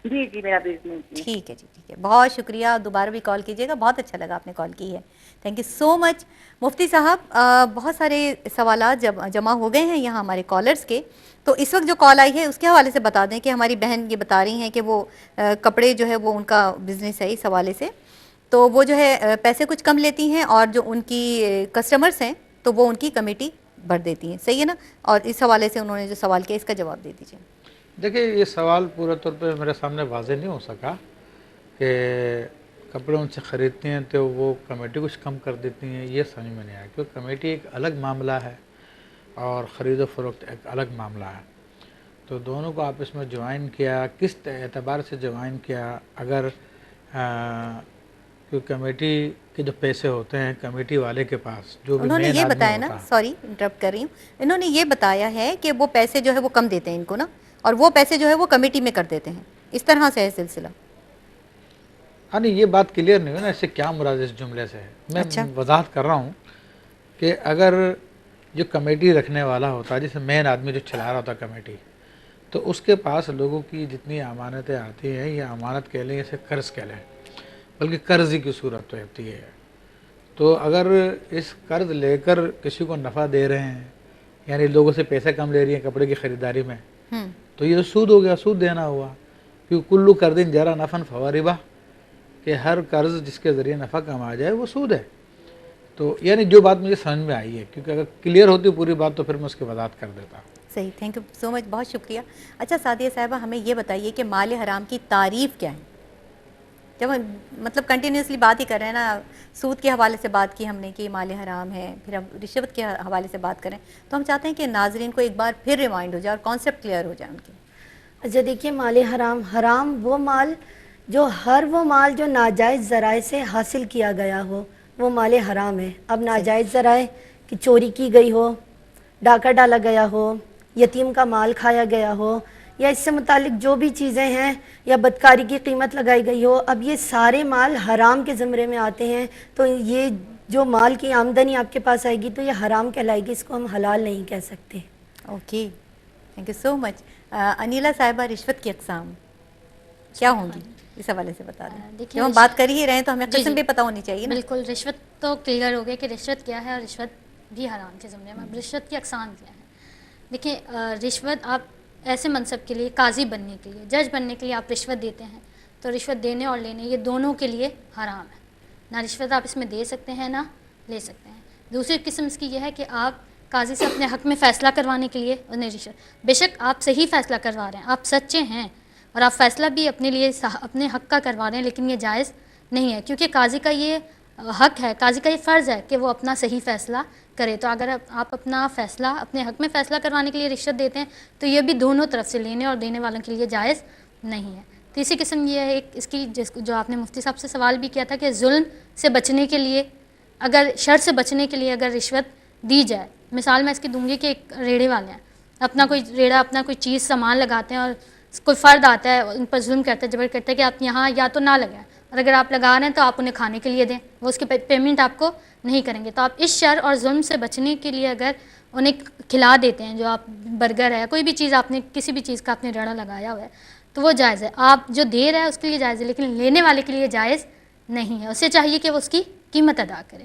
جی جی میرا بزنس. ٹھیک ہے جی, ٹھیک ہے. بہت شکریہ, دوبارہ بھی کال کیجیے گا. بہت اچھا لگا آپ نے کال کی ہے. تھینک یو سو مچ. مفتی صاحب, بہت سارے سوالات جمع ہو گئے ہیں یہاں ہمارے کالرز کے, تو اس وقت جو کال آئی ہے اس کے حوالے سے بتا دیں کہ ہماری بہن یہ بتا رہی ہیں کہ وہ کپڑے جو ہے وہ ان کا بزنس ہے اس حوالے سے, تو وہ جو ہے پیسے کچھ کم لیتی ہیں, اور جو ان کی کسٹمرز ہیں تو وہ ان کی کمیٹی بھر دیتی ہیں. صحیح ہے نا؟ اور اس حوالے سے انہوں نے جو سوال کیا اس کا جواب دے دیجیے. دیکھیں یہ سوال پورا طور پہ میرے سامنے واضح نہیں ہو سکا کہ کپڑے ان سے خریدتی ہیں تو وہ کمیٹی کچھ کم کر دیتی ہیں, یہ سمجھ میں نہیں آیا. کیونکہ کمیٹی ایک الگ معاملہ ہے اور خرید و فروخت ایک الگ معاملہ ہے. تو دونوں کو آپس میں جوائن کیا, کس اعتبار سے جوائن کیا. اگر کیونکہ کمیٹی کے جو پیسے ہوتے ہیں کمیٹی والے کے پاس, جو بھی انہوں نے مین یہ آدمی بتایا نا, ہوتا ہے, سوری انٹرپٹ کر رہی ہوں, انہوں نے یہ بتایا ہے کہ وہ پیسے جو ہے وہ کم دیتے ہیں ان کو نا, اور وہ پیسے جو ہے وہ کمیٹی میں کر دیتے ہیں. اس طرح سے ہے سلسلہ. ہاں نہیں, یہ بات کلیئر نہیں ہوئی نا, اس سے کیا مراد اس جملے سے ہے. میں وضاحت کر رہا ہوں کہ اگر جو کمیٹی رکھنے والا ہوتا ہے, جیسے مین آدمی جو چلا رہا ہوتا ہے کمیٹی, تو اس کے پاس لوگوں کی جتنی امانتیں آتی ہیں, یہ امانت کہہ لیں, اسے قرض کہہ لیں, بلکہ قرض کی صورت ہوتی ہے. تو اگر اس قرض لے کر کسی کو نفع دے رہے ہیں, یعنی لوگوں سے پیسے کم لے رہی ہیں کپڑے کی خریداری میں, تو یہ سود ہو گیا, سود دینا ہوا. کیونکہ کلو قرض جرا نفعا فہو ربا, کہ ہر قرض جس کے ذریعے نفع کما جائے وہ سود ہے. تو یعنی جو بات مجھے سمجھ میں آئی ہے, کیونکہ اگر کلیئر ہوتی پوری بات تو پھر میں اس کی وضاحت کر دیتا. صحیح, تھینک یو سو مچ, بہت شکریہ. اچھا سعدیہ صاحبہ, ہمیں یہ بتائیے کہ مال حرام کی تعریف کیا ہے؟ جب ہم مطلب کنٹینیوسلی بات ہی کر رہے ہیں نا, سود کے حوالے سے بات کی ہم نے کہ مال حرام ہے, پھر ہم رشوت کے حوالے سے بات کریں, تو ہم چاہتے ہیں کہ ناظرین کو ایک بار پھر ریمائنڈ ہو جائے اور کانسیپٹ کلیئر ہو جائے ان کی. اچھا دیکھیے, مال حرام, حرام وہ مال وہ مال جو ناجائز ذرائع سے حاصل کیا گیا ہو, وہ مال حرام ہے. اب ناجائز ذرائع کہ چوری کی گئی ہو, ڈاکہ ڈالا گیا ہو, یتیم کا مال کھایا گیا ہو, یا اس سے متعلق جو بھی چیزیں ہیں, یا بدکاری کی قیمت لگائی گئی ہو, اب یہ سارے مال حرام کے زمرے میں آتے ہیں. تو یہ جو مال کی آمدنی آپ کے پاس آئے گی تو یہ حرام کہلائے گی, اس کو ہم حلال نہیں کہہ سکتے. اوکے, تھینک یو سو مچ. انیلا صاحبہ, رشوت کی اقسام کیا ہوں گی اس حوالے سے بتا دیں. جب ہم بات کر ہی رہے ہیں تو ہمیں قسم بھی پتہ ہونی چاہیے نا. بالکل, رشوت تو کلیئر ہو گیا کہ رشوت کیا ہے, اور رشوت بھی حرام کے زمرے میں. اب رشوت کی اقسام کیا ہے؟ دیکھیں, رشوت آپ ایسے منصب کے لیے, قاضی بننے کے لیے, جج بننے کے لیے آپ رشوت دیتے ہیں, تو رشوت دینے اور لینے یہ دونوں کے لیے حرام ہے. نہ رشوت آپ اس میں دے سکتے ہیں نہ لے سکتے ہیں. دوسری قسم اس کی یہ ہے کہ آپ قاضی سے اپنے حق میں فیصلہ کروانے کے لیے انہیں رشوت, بے شک آپ صحیح فیصلہ کروا رہے ہیں, آپ سچے ہیں اور آپ فیصلہ بھی اپنے لیے اپنے حق کا کروا رہے ہیں, لیکن یہ جائز نہیں ہے, کیونکہ قاضی کا یہ حق ہے, قاضی کا یہ فرض ہے کہ وہ اپنا صحیح فیصلہ کرے. تو اگر آپ اپنا فیصلہ اپنے حق میں فیصلہ کروانے کے لیے رشوت دیتے ہیں تو یہ بھی دونوں طرف سے, لینے اور دینے والوں کے لیے جائز نہیں ہے. تیسری قسم یہ ہے ایک اس کی جو آپ نے مفتی صاحب سے سوال بھی کیا تھا کہ ظلم سے بچنے کے لیے, اگر شر سے بچنے کے لیے اگر رشوت دی جائے. مثال میں اس کی دوں گی کہ ایک ریڑے والے ہیں, اپنا کوئی ریڑا, اپنا کوئی چیز سامان لگاتے ہیں, اور کوئی فرد آتا ہے ان پر ظلم کرتا ہے, جبر کرتا ہے کہ آپ یہاں یا تو نہ لگائیں, اور اگر آپ لگا رہے ہیں تو آپ انہیں کھانے کے لیے دیں, وہ اس کی پیمنٹ آپ کو نہیں کریں گے. تو آپ اس شر اور ظلم سے بچنے کے لیے اگر انہیں کھلا دیتے ہیں. جو آپ برگر ہے, کوئی بھی چیز آپ نے, کسی بھی چیز کا آپ نے ریڑھا لگایا ہوا ہے تو وہ جائز ہے. آپ جو دے رہا ہے اس کے لیے جائز ہے, لیکن لینے والے کے لیے جائز نہیں ہے. اسے چاہیے کہ وہ اس کی قیمت ادا کرے,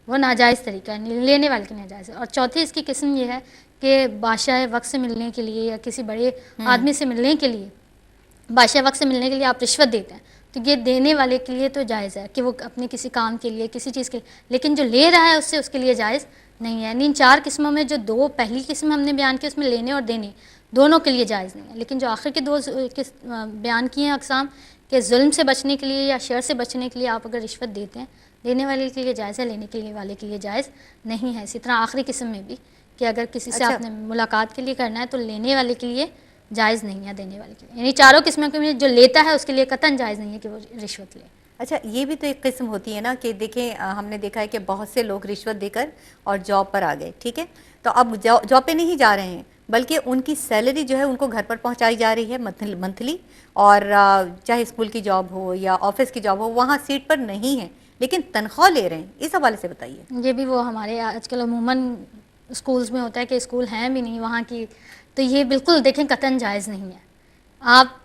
وہ ناجائز طریقہ ہے, لینے والے کے لیے ناجائز ہے. اور چوتھی اس کی قسم یہ ہے کہ بادشاہ وقت سے ملنے کے لیے یا کسی بڑے آدمی سے ملنے کے لیے, بادشاہ وقت سے ملنے کے لیے آپ رشوت دیتے ہیں, تو یہ دینے والے کے لیے تو جائز ہے کہ وہ اپنے کسی کام کے لیے, کسی چیز کے, لیکن جو لے رہا ہے اس سے, اس کے لیے جائز نہیں ہے. یعنی ان 4 قسموں میں جو 2 پہلی قسم ہم نے بیان کی اس میں لینے اور دینے دونوں کے لیے جائز نہیں ہے. لیکن جو آخر کے 2 بیان کیے ہیں اقسام, کہ ظلم سے بچنے کے لیے یا شر سے بچنے کے لیے آپ اگر رشوت دیتے ہیں, دینے والے کے لیے جائز ہے, لینے کے لیے والے کے لیے جائز نہیں ہے. اسی طرح آخری قسم میں بھی کہ اگر کسی سے آپ نے ملاقات کے لیے کرنا ہے تو لینے والے کے لیے جائز نہیں ہے, دینے والے کے لیے. یعنی 4 قسموں میں جو لیتا ہے اس کے لیے قطعاً جائز نہیں ہے کہ وہ رشوت لے. اچھا, یہ بھی تو ایک قسم ہوتی ہے نا کہ دیکھیں ہم نے دیکھا ہے کہ بہت سے لوگ رشوت دے کر اور جاب پر آ گئے, ٹھیک ہے, تو اب جاب پہ نہیں جا رہے ہیں بلکہ ان کی سیلری جو ہے ان کو گھر پر پہنچائی جا رہی ہے منتھلی, اور چاہے اسکول کی جاب ہو یا آفس کی جاب ہو, وہاں سیٹ پر نہیں ہے لیکن تنخواہ لے رہے ہیں. اس حوالے سے بتائیے. یہ بھی وہ ہمارے آج کل عموماً اسکولز میں ہوتا ہے کہ اسکول ہیں بھی نہیں وہاں کی, تو یہ بالکل دیکھیں قطعاً جائز نہیں ہے. آپ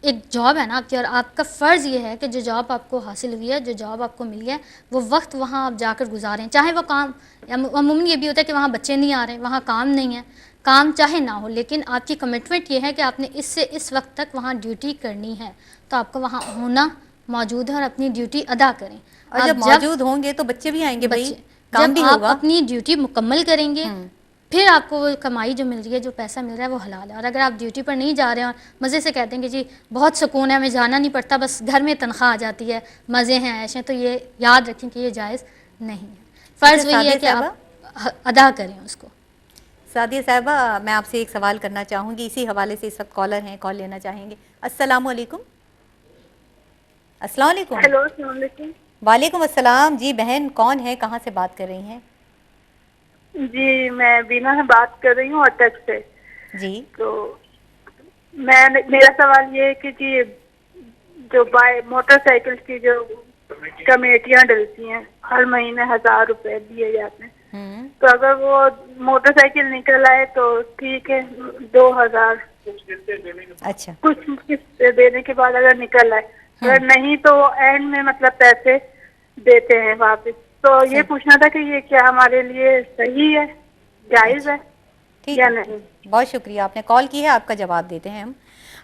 ایک جاب ہے نا آپ کی, اور آپ کا فرض یہ ہے کہ جو جاب آپ کو حاصل ہوئی ہے, جو جاب آپ کو ملی ہے, وہ وقت وہاں آپ جا کر گزاریں, چاہے وہ کام, عموماً یہ بھی ہوتا ہے کہ وہاں بچے نہیں آ رہے, وہاں کام نہیں ہے, کام چاہے نہ ہو, لیکن آپ کی کمٹمنٹ یہ ہے کہ آپ نے اس سے اس وقت تک وہاں ڈیوٹی کرنی ہے, تو آپ کو وہاں ہونا موجود ہے اور اپنی ڈیوٹی ادا کریں. اور جب موجود ہوں گے تو بچے بھی آئیں گے, بھائی کام بھی ہوگا. ہوگا. آپ اپنی ڈیوٹی مکمل کریں گے پھر آپ کو وہ کمائی جو مل رہی ہے, جو پیسہ مل رہا ہے وہ حلال ہے. اور اگر آپ ڈیوٹی پر نہیں جا رہے ہیں اور مزے سے کہتے ہیں کہ جی بہت سکون ہے, ہمیں جانا نہیں پڑتا, بس گھر میں تنخواہ آ جاتی ہے, مزے ہیں, عیش ہیں, تو یہ یاد رکھیں کہ یہ جائز نہیں ہے. فرض وہی ہے کہ آپ ادا کریں اس کو. سعدیہ صاحبہ, میں آپ سے ایک سوال کرنا چاہوں گی اسی حوالے سے. اس وقت کالر ہیں, کال لینا چاہیں گے. السلام علیکم. السلام علیکم. ہیلو, السلام علیکم. وعلیکم السلام. جی بہن, کون ہے, کہاں سے بات کر رہی ہیں؟ جی میں بینا بات کر رہی ہوں اٹک سے. جی, تو میرا سوال یہ ہے کہ جی جو موٹر سائیکل کی جو کمیٹیاں ڈلتی ہیں, ہر مہینے 1000 روپے دیے جاتے ہیں, تو اگر وہ موٹر سائیکل نکل آئے تو ٹھیک ہے 2000, اچھا, کچھ قسط دینے کے بعد اگر نکل آئے, اگر نہیں تو اینڈ میں مطلب پیسے دیتے ہیں واپس. تو یہ پوچھنا تھا کہ یہ کیا ہمارے لیے صحیح ہے, جائز ہے یا نہیں؟ بہت شکریہ, آپ نے کال کی ہے, آپ کا جواب دیتے ہیں ہم.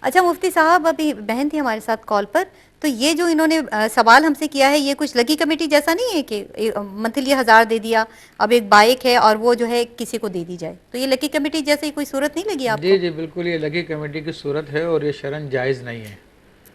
اچھا مفتی صاحب, ابھی بہن تھی ہمارے ساتھ کال پر, تو یہ جو انہوں نے سوال ہم سے کیا ہے, یہ کچھ لکی کمیٹی جیسا نہیں ہے کہ منتھلی 1000 دے دیا, اب ایک بائک ہے اور وہ جو ہے کسی کو دے دی جائے, تو یہ لکی کمیٹی جیسی کوئی صورت نہیں لگی آپ کو؟ جی جی بالکل, یہ لکی کمیٹی کی صورت ہے اور یہ شرعاً جائز نہیں ہے.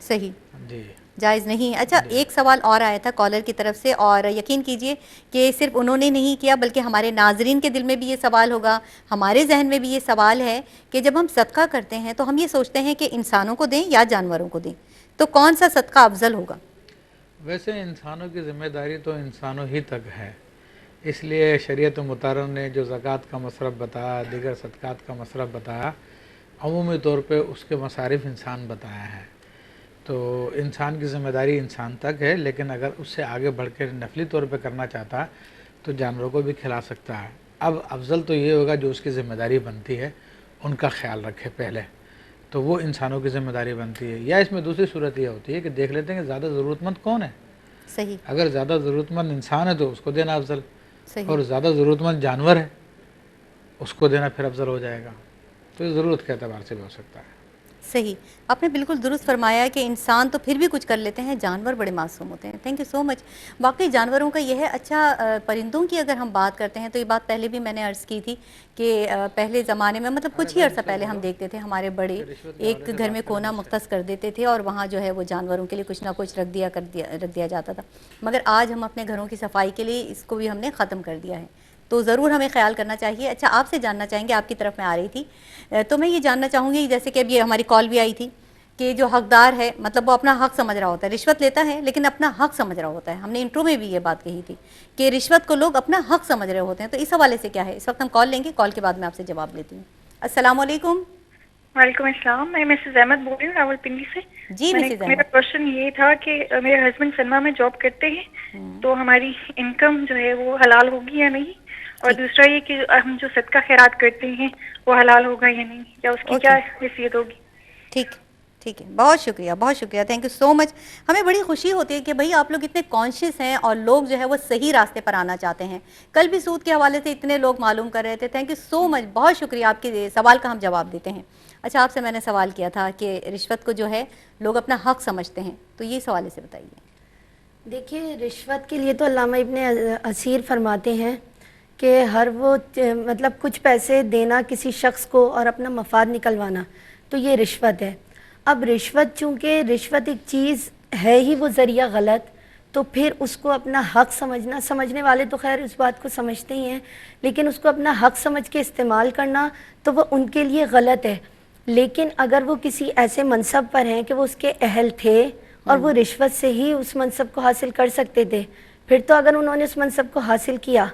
صحیح, جی جائز نہیں. اچھا, ایک سوال اور آیا تھا کالر کی طرف سے, اور یقین کیجئے کہ صرف انہوں نے نہیں کیا بلکہ ہمارے ناظرین کے دل میں بھی یہ سوال ہوگا, ہمارے ذہن میں بھی یہ سوال ہے کہ جب ہم صدقہ کرتے ہیں تو ہم یہ سوچتے ہیں کہ انسانوں کو دیں یا جانوروں کو دیں, تو کون سا صدقہ افضل ہوگا؟ ویسے انسانوں کی ذمہ داری تو انسانوں ہی تک ہے, اس لیے شریعت مطہرہ نے جو زکوٰۃ کا مصرف بتایا, دیگر صدقات کا مصرف بتایا, عمومی طور پہ اس کے مصارف انسان بتایا ہے. تو انسان کی ذمہ داری انسان تک ہے, لیکن اگر اس سے آگے بڑھ کے نفلی طور پہ کرنا چاہتا تو جانوروں کو بھی کھلا سکتا ہے. اب افضل تو یہ ہوگا جو اس کی ذمہ داری بنتی ہے ان کا خیال رکھے پہلے, تو وہ انسانوں کی ذمہ داری بنتی ہے. یا اس میں دوسری صورت یہ ہوتی ہے کہ دیکھ لیتے ہیں کہ زیادہ ضرورت مند کون ہے. صحیح, اگر زیادہ ضرورت مند انسان ہے تو اس کو دینا افضل, صحیح, اور زیادہ ضرورت مند جانور ہے اس کو دینا پھر افضل ہو جائے گا. تو یہ ضرورت کے اعتبار سے بھی ہو سکتا ہے. صحیح, آپ نے بالکل درست فرمایا کہ انسان تو پھر بھی کچھ کر لیتے ہیں, جانور بڑے معصوم ہوتے ہیں. تھینک یو سو مچ. واقعی جانوروں کا یہ ہے. اچھا, پرندوں کی اگر ہم بات کرتے ہیں تو یہ بات پہلے بھی میں نے عرض کی تھی کہ پہلے زمانے میں, مطلب کچھ ہی عرصہ پہلے ہم دیکھتے تھے ہمارے بڑے ایک گھر میں کونا مختص کر دیتے تھے اور وہاں جو ہے وہ جانوروں کے لیے کچھ نہ کچھ رکھ دیا جاتا تھا. مگر آج ہم اپنے گھروں کی صفائی کے لیے اس کو بھی ہم نے ختم کر دیا ہے, تو ضرور ہمیں خیال کرنا چاہیے. اچھا, آپ سے جاننا چاہیں گے, آپ کی طرف میں آ رہی تھی, تو میں یہ جاننا چاہوں گی جیسے کہ اب یہ ہماری کال بھی آئی تھی کہ جو حقدار ہے, مطلب وہ اپنا حق سمجھ رہا ہوتا ہے, رشوت لیتا ہے لیکن اپنا حق سمجھ رہا ہوتا ہے. ہم نے انٹرو میں بھی یہ بات کہی تھی کہ رشوت کو لوگ اپنا حق سمجھ رہے ہوتے ہیں, تو اس حوالے سے کیا ہے؟ اس وقت ہم کال لیں گے, کال کے بعد میں آپ سے جواب لیتی ہوں. السلام علیکم. وعلیکم السلام, میں مسز احمد بول رہی ہوں راول پنڈی سے. جی مسز احمد. میرا کوشچن یہ تھا کہ میرے ہسبینڈ سنما میں جاب کرتے ہیں, تو ہماری انکم جو ہے وہ حلال ہوگی یا نہیں؟ اور دوسرا یہ کہ ہم جو صدقہ خیرات کرتے ہیں وہ حلال ہوگا یا نہیں، یا اس کی کیا حیثیت ہوگی؟ ٹھیک ہے، بہت شکریہ، تھینک یو سو مچ. ہمیں بڑی خوشی ہوتی ہے کہ بھئی آپ لوگ اتنے کانشیس ہیں اور لوگ جو ہے وہ صحیح راستے پر آنا چاہتے ہیں. کل بھی سود کے حوالے سے اتنے لوگ معلوم کر رہے تھے. تھینک یو سو مچ، بہت شکریہ. آپ کے سوال کا ہم جواب دیتے ہیں. اچھا، آپ سے میں نے سوال کیا تھا کہ رشوت کو جو ہے لوگ اپنا حق سمجھتے ہیں، تو یہ سوال سے بتائیے. دیکھیے، رشوت کے لیے تو علامہ ابن اسیر فرماتے ہیں کہ ہر وہ مطلب کچھ پیسے دینا کسی شخص کو اور اپنا مفاد نکلوانا، تو یہ رشوت ہے. اب رشوت، چونکہ رشوت ایک چیز ہے ہی وہ ذریعہ غلط، تو پھر اس کو اپنا حق سمجھنے والے تو خیر اس بات کو سمجھتے ہی ہیں، لیکن اس کو اپنا حق سمجھ کے استعمال کرنا تو وہ ان کے لیے غلط ہے. لیکن اگر وہ کسی ایسے منصب پر ہیں کہ وہ اس کے اہل تھے اور وہ رشوت سے ہی اس منصب کو حاصل کر سکتے تھے، پھر تو اگر انہوں نے اس منصب کو حاصل کیا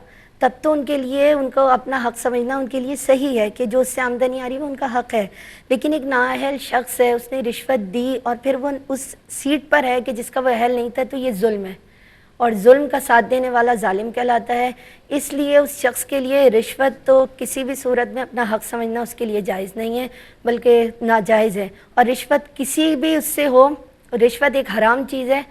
تب تو ان کے لیے ان کو اپنا حق سمجھنا ان کے لیے صحیح ہے کہ جو اس سے آمدنی آ رہی ہے وہ ان کا حق ہے. لیکن ایک نااہل شخص ہے، اس نے رشوت دی اور پھر وہ اس سیٹ پر ہے کہ جس کا وہ اہل نہیں تھا، تو یہ ظلم ہے، اور ظلم کا ساتھ دینے والا ظالم کہلاتا ہے. اس لیے اس شخص کے لیے رشوت تو کسی بھی صورت میں اپنا حق سمجھنا اس کے لیے جائز نہیں ہے، بلکہ ناجائز ہے. اور رشوت کسی بھی اس سے ہو، رشوت ایک حرام چیز ہے،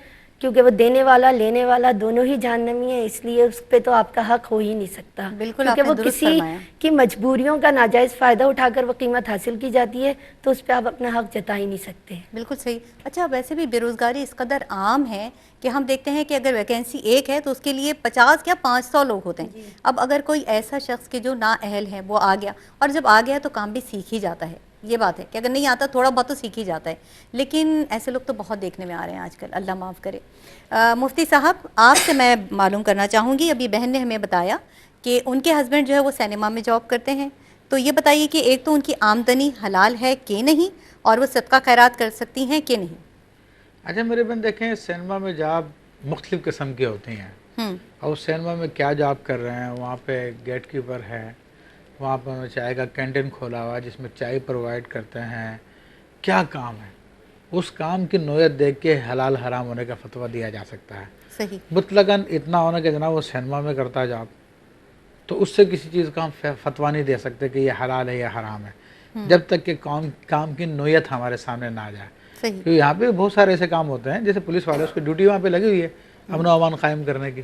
کیونکہ وہ دینے والا لینے والا دونوں ہی جہنمی ہیں. اس لیے اس پہ تو آپ کا حق ہو ہی نہیں سکتا، بالکل، آپ کیونکہ نے وہ درست کسی فرمایا. کی مجبوریوں کا ناجائز فائدہ اٹھا کر وہ قیمت حاصل کی جاتی ہے، تو اس پہ آپ اپنا حق جتا ہی نہیں سکتے. بالکل صحیح. اچھا، ویسے بھی بے روزگاری اس قدر عام ہے کہ ہم دیکھتے ہیں کہ اگر ویکینسی ایک ہے تو اس کے لیے 50 یا 500 لوگ ہوتے ہیں. اب اگر کوئی ایسا شخص کہ جو نااہل ہے وہ آ گیا، اور جب آ گیا تو کام بھی سیکھ ہی جاتا ہے. یہ بات ہے کہ اگر نہیں آتا تھوڑا بہت تو سیکھ ہی جاتا ہے. لیکن ایسے لوگ تو بہت دیکھنے میں آ رہے ہیں آج کل، اللہ معاف کرے. مفتی صاحب، آپ سے میں معلوم کرنا چاہوں گی، ابھی بہن نے ہمیں بتایا کہ ان کے ہسبینڈ جو ہے وہ سینما میں جاب کرتے ہیں. تو یہ بتائیے کہ ایک تو ان کی آمدنی حلال ہے کہ نہیں، اور وہ صدقہ خیرات کر سکتی ہیں کہ نہیں؟ اچھا میرے بہن، دیکھیں سینما میں جاب مختلف قسم کی ہوتی ہیں، اور اس سینما میں کیا جاب کر رہے ہیں. وہاں پہ گیٹ کیپر ہے، وہاں پہ چائے کا کینٹین کھولا ہوا ہے جس میں چائے پرووائڈ کرتے ہیں. کیا کام ہے، اس کام کی نوعیت دیکھ کے حلال حرام ہونے کا فتویٰ دیا جا سکتا ہے. صحیح. مطلقاً اتنا ہونا کہ جناب وہ سینما میں کرتا ہے جاب، تو اس سے کسی چیز کا ہم فتویٰ نہیں دے سکتے کہ یہ حلال ہے یا حرام ہے، جب تک کہ کام کی نوعیت ہمارے سامنے نہ آ جائے. کیونکہ یہاں پہ بہت سارے ایسے کام ہوتے ہیں، جیسے پولیس والے، اس کی ڈیوٹی وہاں پہ لگی ہوئی ہے امن و امان قائم کرنے کی،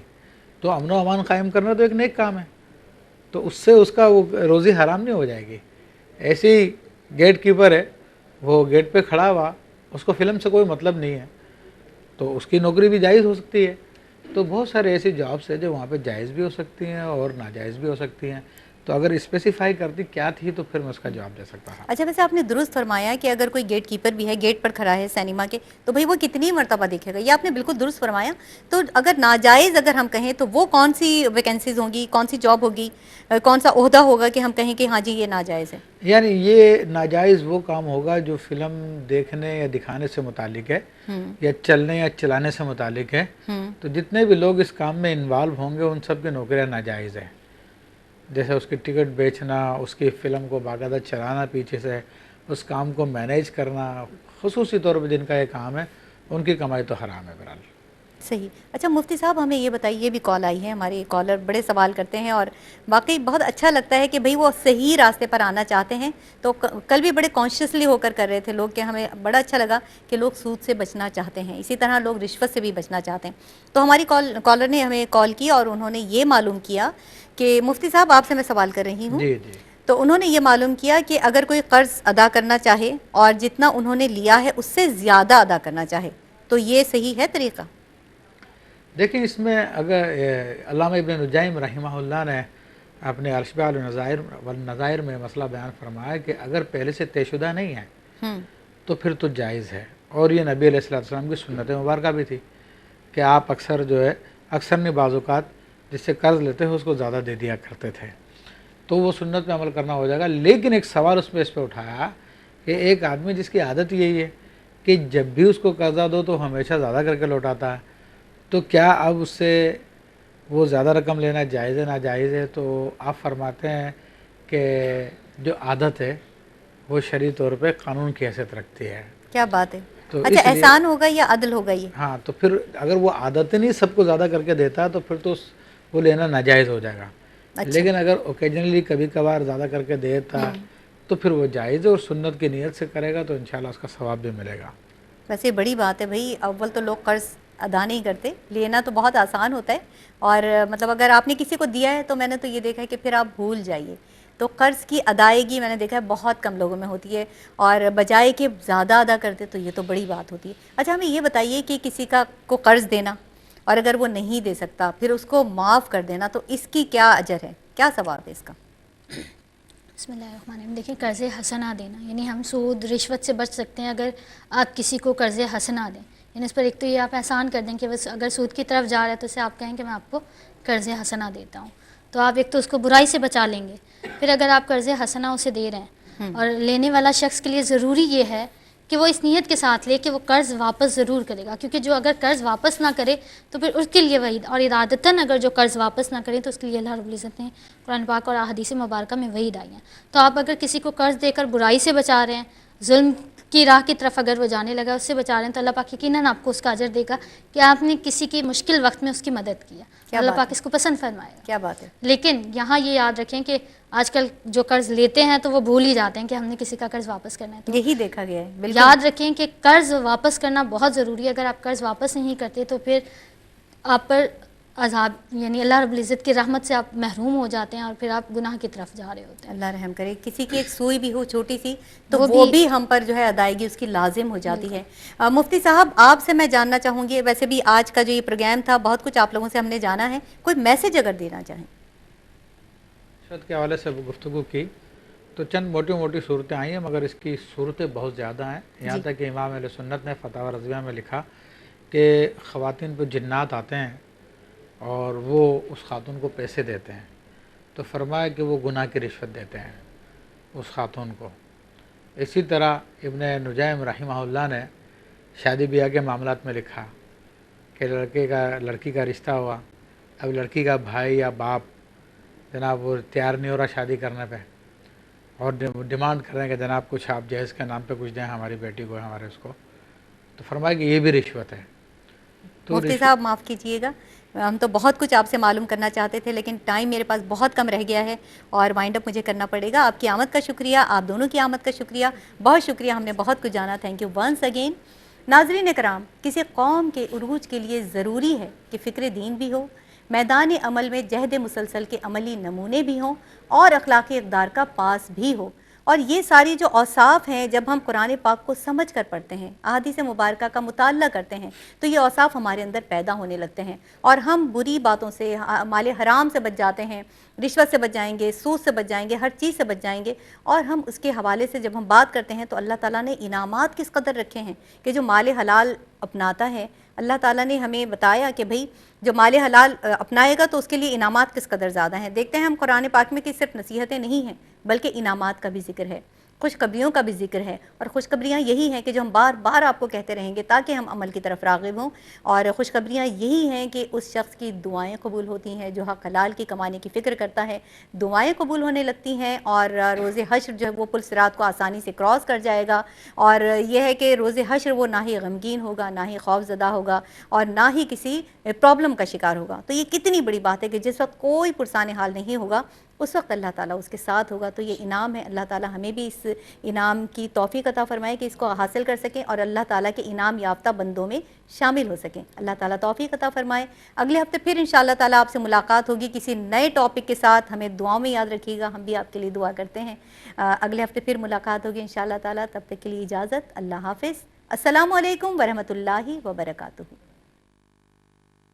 تو امن و امان قائم کرنا تو ایک نیک کام ہے، تو اس سے اس کا وہ روزی حرام نہیں ہو جائے گی. ایسے ہی گیٹ کیپر ہے، وہ گیٹ پہ کھڑا ہوا، اس کو فلم سے کوئی مطلب نہیں ہے، تو اس کی نوکری بھی جائز ہو سکتی ہے. تو بہت سارے ایسی جابس ہیں جو وہاں پہ جائز بھی ہو سکتی ہیں اور ناجائز بھی ہو سکتی ہیں. تو اگر اسپیسیفائی کرتی کیا تھی تو پھر میں اس کا جواب دے سکتا ہوں. اچھا، ویسے آپ نے درست فرمایا کہ اگر کوئی گیٹ کیپر بھی ہے، گیٹ پر کھڑا ہے سینما کے، تو بھئی وہ کتنی مرتبہ دیکھے گا. یہ آپ نے بالکل درست فرمایا. تو اگر ناجائز اگر ہم کہیں تو وہ کون سی ویکینسیز ہوں گی، کون سی جاب ہوگی، کون سا عہدہ ہوگا کہ ہم کہیں کہ ہاں جی یہ ناجائز ہے؟ یعنی یہ ناجائز وہ کام ہوگا جو فلم دیکھنے یا دکھانے سے متعلق ہے، یا چلنے یا چلانے سے متعلق ہے. تو جتنے بھی لوگ اس کام میں انوالو ہوں گے ان سب کی نوکریاں ناجائز ہیں. جیسے اس کی ٹکٹ بیچنا، اس کی فلم کو باقاعدہ چلانا، پیچھے سے اس کام کو مینیج کرنا، خصوصی طور پہ جن کا یہ کام ہے ان کی کمائی تو حرام ہے بہرحال. صحیح. اچھا مفتی صاحب، ہمیں یہ بتائیے، یہ بھی کال آئی ہے، ہمارے کالر بڑے سوال کرتے ہیں اور واقعی بہت اچھا لگتا ہے کہ بھئی وہ صحیح راستے پر آنا چاہتے ہیں. تو کل بھی بڑے کانشیسلی ہو کر رہے تھے لوگ، کہ ہمیں بڑا اچھا لگا کہ لوگ سود سے بچنا چاہتے ہیں، اسی طرح لوگ رشوت سے بھی بچنا چاہتے ہیں. تو ہماری کالر نے ہمیں کال کی اور انہوں نے یہ معلوم کیا کہ مفتی صاحب آپ سے میں سوال کر رہی ہوں. جی جی. تو انہوں نے یہ معلوم کیا کہ اگر کوئی قرض ادا کرنا چاہے اور جتنا انہوں نے لیا ہے اس سے زیادہ ادا کرنا چاہے، تو یہ صحیح ہے طریقہ؟ دیکھیں اس میں اگر علامہ ابن نجیم رحمہ اللہ نے اپنے الاشباع والنظائر میں مسئلہ بیان فرمایا کہ اگر پہلے سے طے شدہ نہیں ہے تو پھر تو جائز ہے. اور یہ نبی علیہ السلام کی سنت مبارکہ بھی تھی کہ آپ اکثر نے بعض اوقات جس سے قرض لیتے ہیں اس کو زیادہ دے دیا کرتے تھے. تو وہ سنت میں عمل کرنا ہو جائے گا. لیکن ایک سوال اس پہ اٹھایا کہ ایک آدمی جس کی عادت یہی ہے کہ جب بھی اس کو قرضہ دو تو ہمیشہ زیادہ کر کے لوٹاتا ہے، تو کیا اب اس سے وہ زیادہ رقم لینا جائز ہے ناجائز ہے؟ تو آپ فرماتے ہیں کہ جو عادت ہے وہ شرعی طور پہ قانون کی حیثیت رکھتی ہے. کیا بات ہے. تو اچھا، احسان ہوگا یا عدل ہوگا یہ؟ ہاں، تو پھر اگر وہ عادت نہیں سب کو زیادہ کر کے دیتا ہے تو پھر تو وہ لینا ناجائز ہو جائے گا. لیکن اگر اوکیجنلی کبھی کبھار زیادہ کر کے دیتا تو پھر وہ جائز ہے اور سنت کی نیت سے کرے گا تو انشاءاللہ اس کا ثواب بھی ملے گا. ویسے بڑی بات ہے بھائی، اول تو لوگ قرض ادا نہیں کرتے، لینا تو بہت آسان ہوتا ہے، اور مطلب اگر آپ نے کسی کو دیا ہے تو میں نے تو یہ دیکھا ہے کہ پھر آپ بھول جائیے. تو قرض کی ادائیگی میں نے دیکھا ہے بہت کم لوگوں میں ہوتی ہے، اور بجائے کہ زیادہ ادا کرتے تو یہ تو بڑی بات ہوتی ہے. اچھا ہمیں یہ بتائیے کہ کسی کو قرض دینا اور اگر وہ نہیں دے سکتا پھر اس کو معاف کر دینا، تو اس کی کیا اجر ہے، کیا ثواب ہے اس کا؟ بسم اللہ الرحمن الرحیم. دیکھیں قرض حسنہ دینا، یعنی ہم سود رشوت سے بچ سکتے ہیں اگر آپ کسی کو قرض حسنہ دیں. یعنی اس پر ایک تو یہ آپ احسان کر دیں کہ بس اگر سود کی طرف جا رہا ہے تو اسے آپ کہیں کہ میں آپ کو قرض حسنہ دیتا ہوں، تو آپ ایک تو اس کو برائی سے بچا لیں گے. پھر اگر آپ قرض حسنہ اسے دے رہے ہیں اور لینے والا شخص کے لیے ضروری یہ ہے کہ وہ اس نیت کے ساتھ لے کہ وہ قرض واپس ضرور کرے گا، کیونکہ جو اگر قرض واپس نہ کرے تو پھر اس کے لیے وعید، اور ارادتاً اگر جو قرض واپس نہ کرے تو اس کے لیے اللہ رب العزت نے قرآن پاک اور احادیث مبارکہ میں وعید آئی ہیں. تو آپ اگر کسی کو قرض دے کر برائی سے بچا رہے ہیں، ظلم کی راہ کی طرف اگر وہ جانے لگا اس سے بچا رہے ہیں، تو اللہ پاک یقیناً آپ کو اس کا اجر دے گا کہ آپ نے کسی کی مشکل وقت میں اس کی مدد کیا. اللہ پاک اس کو پسند فرمائے گا. کیا بات ہے. لیکن یہاں یہ یاد رکھیں کہ آج کل جو قرض لیتے ہیں تو وہ بھول ہی جاتے ہیں کہ ہم نے کسی کا قرض واپس کرنا ہے. تو یہی دیکھا گیا ہے. بالکل یاد رکھیں کہ قرض واپس کرنا بہت ضروری ہے. اگر آپ قرض واپس نہیں کرتے تو پھر آپ پر عذاب، یعنی اللہ رب العزت کی رحمت سے آپ محروم ہو جاتے ہیں اور پھر آپ گناہ کی طرف جا رہے ہوتے ہیں. اللہ رحم کرے. کسی کی ایک سوئی بھی ہو چھوٹی سی تو وہ بھی ہم پر جو ہے ادائیگی اس کی لازم ہو جاتی ہے. مفتی صاحب آپ سے میں جاننا چاہوں گی، ویسے بھی آج کا جو یہ پروگرام تھا بہت کچھ آپ لوگوں سے ہم نے جانا ہے، کوئی میسج اگر دینا چاہیں. رشوت کے حوالے سے گفتگو کی تو چند موٹی موٹی صورتیں آئی ہیں، مگر اس کی صورتیں بہت زیادہ ہیں. یہاں تک کہ امام اہل سنت نے فتاوی رضویہ میں لکھا کہ خواتین پہ جنات آتے ہیں اور وہ اس خاتون کو پیسے دیتے ہیں، تو فرمایا کہ وہ گناہ کی رشوت دیتے ہیں اس خاتون کو. اسی طرح ابن نجیم رحمہ اللہ نے شادی بیاہ کے معاملات میں لکھا کہ لڑکی کا رشتہ ہوا، اب لڑکی کا بھائی یا باپ جناب وہ تیار نہیں ہو رہا شادی کرنے پہ اور ڈیمانڈ کر رہے ہیں کہ جناب کچھ آپ جہیز کے نام پہ کچھ دیں ہماری بیٹی کو، ہمارے اس کو، تو فرمایا کہ یہ بھی رشوت ہے. تو مفتی صاحب معاف کیجئے گا، ہم تو بہت کچھ آپ سے معلوم کرنا چاہتے تھے لیکن ٹائم میرے پاس بہت کم رہ گیا ہے اور وائنڈ اپ مجھے کرنا پڑے گا. آپ کی آمد کا شکریہ، آپ دونوں کی آمد کا شکریہ، بہت شکریہ، ہم نے بہت کچھ جانا. Thank you once again. ناظرین کرام، کسی قوم کے عروج کے لیے ضروری ہے کہ فکر دین بھی ہو، میدان عمل میں جہد مسلسل کے عملی نمونے بھی ہوں اور اخلاقی اقدار کا پاس بھی ہو. اور یہ ساری جو اوصاف ہیں جب ہم قرآن پاک کو سمجھ کر پڑھتے ہیں، احادیث مبارکہ کا مطالعہ کرتے ہیں، تو یہ اوصاف ہمارے اندر پیدا ہونے لگتے ہیں اور ہم بری باتوں سے، مال حرام سے بچ جاتے ہیں، رشوت سے بچ جائیں گے، سود سے بچ جائیں گے، ہر چیز سے بچ جائیں گے. اور ہم اس کے حوالے سے جب ہم بات کرتے ہیں تو اللہ تعالیٰ نے انعامات کس قدر رکھے ہیں کہ جو مال حلال اپناتا ہے، اللہ تعالیٰ نے ہمیں بتایا کہ بھئی جو مال حلال اپنائے گا تو اس کے لیے انعامات کس قدر زیادہ ہیں. دیکھتے ہیں ہم قرآن پاک میں کہ صرف نصیحتیں نہیں ہیں بلکہ انعامات کا بھی ذکر ہے، خوشخبریوں کا بھی ذکر ہے، اور خوشخبریاں یہی ہیں کہ جو ہم بار بار آپ کو کہتے رہیں گے تاکہ ہم عمل کی طرف راغب ہوں. اور خوشخبریاں یہی ہیں کہ اس شخص کی دعائیں قبول ہوتی ہیں جو حق حلال کی کمانے کی فکر کرتا ہے، دعائیں قبول ہونے لگتی ہیں اور روز حشر جو ہے وہ پل صراط کو آسانی سے کراس کر جائے گا. اور یہ ہے کہ روز حشر وہ نہ ہی غمگین ہوگا، نہ ہی خوف زدہ ہوگا اور نہ ہی کسی پرابلم کا شکار ہوگا. تو یہ کتنی بڑی بات ہے کہ جس وقت کوئی پرسان حال نہیں ہوگا اس وقت اللہ تعالیٰ اس کے ساتھ ہوگا. تو یہ انعام ہے. اللہ تعالیٰ ہمیں بھی اس انعام کی توفیق عطا فرمائے کہ اس کو حاصل کر سکیں اور اللہ تعالیٰ کے انعام یافتہ بندوں میں شامل ہو سکیں. اللہ تعالیٰ توفیق عطا فرمائے. اگلے ہفتے پھر انشاءاللہ تعالیٰ آپ سے ملاقات ہوگی کسی نئے ٹاپک کے ساتھ. ہمیں دعاؤں میں یاد رکھیے گا، ہم بھی آپ کے لیے دعا کرتے ہیں. اگلے ہفتے پھر ملاقات ہوگی انشاءاللہ تعالیٰ. تب تک کے لیے اجازت. اللہ حافظ. السلام علیکم ورحمۃ اللہ وبرکاتہ.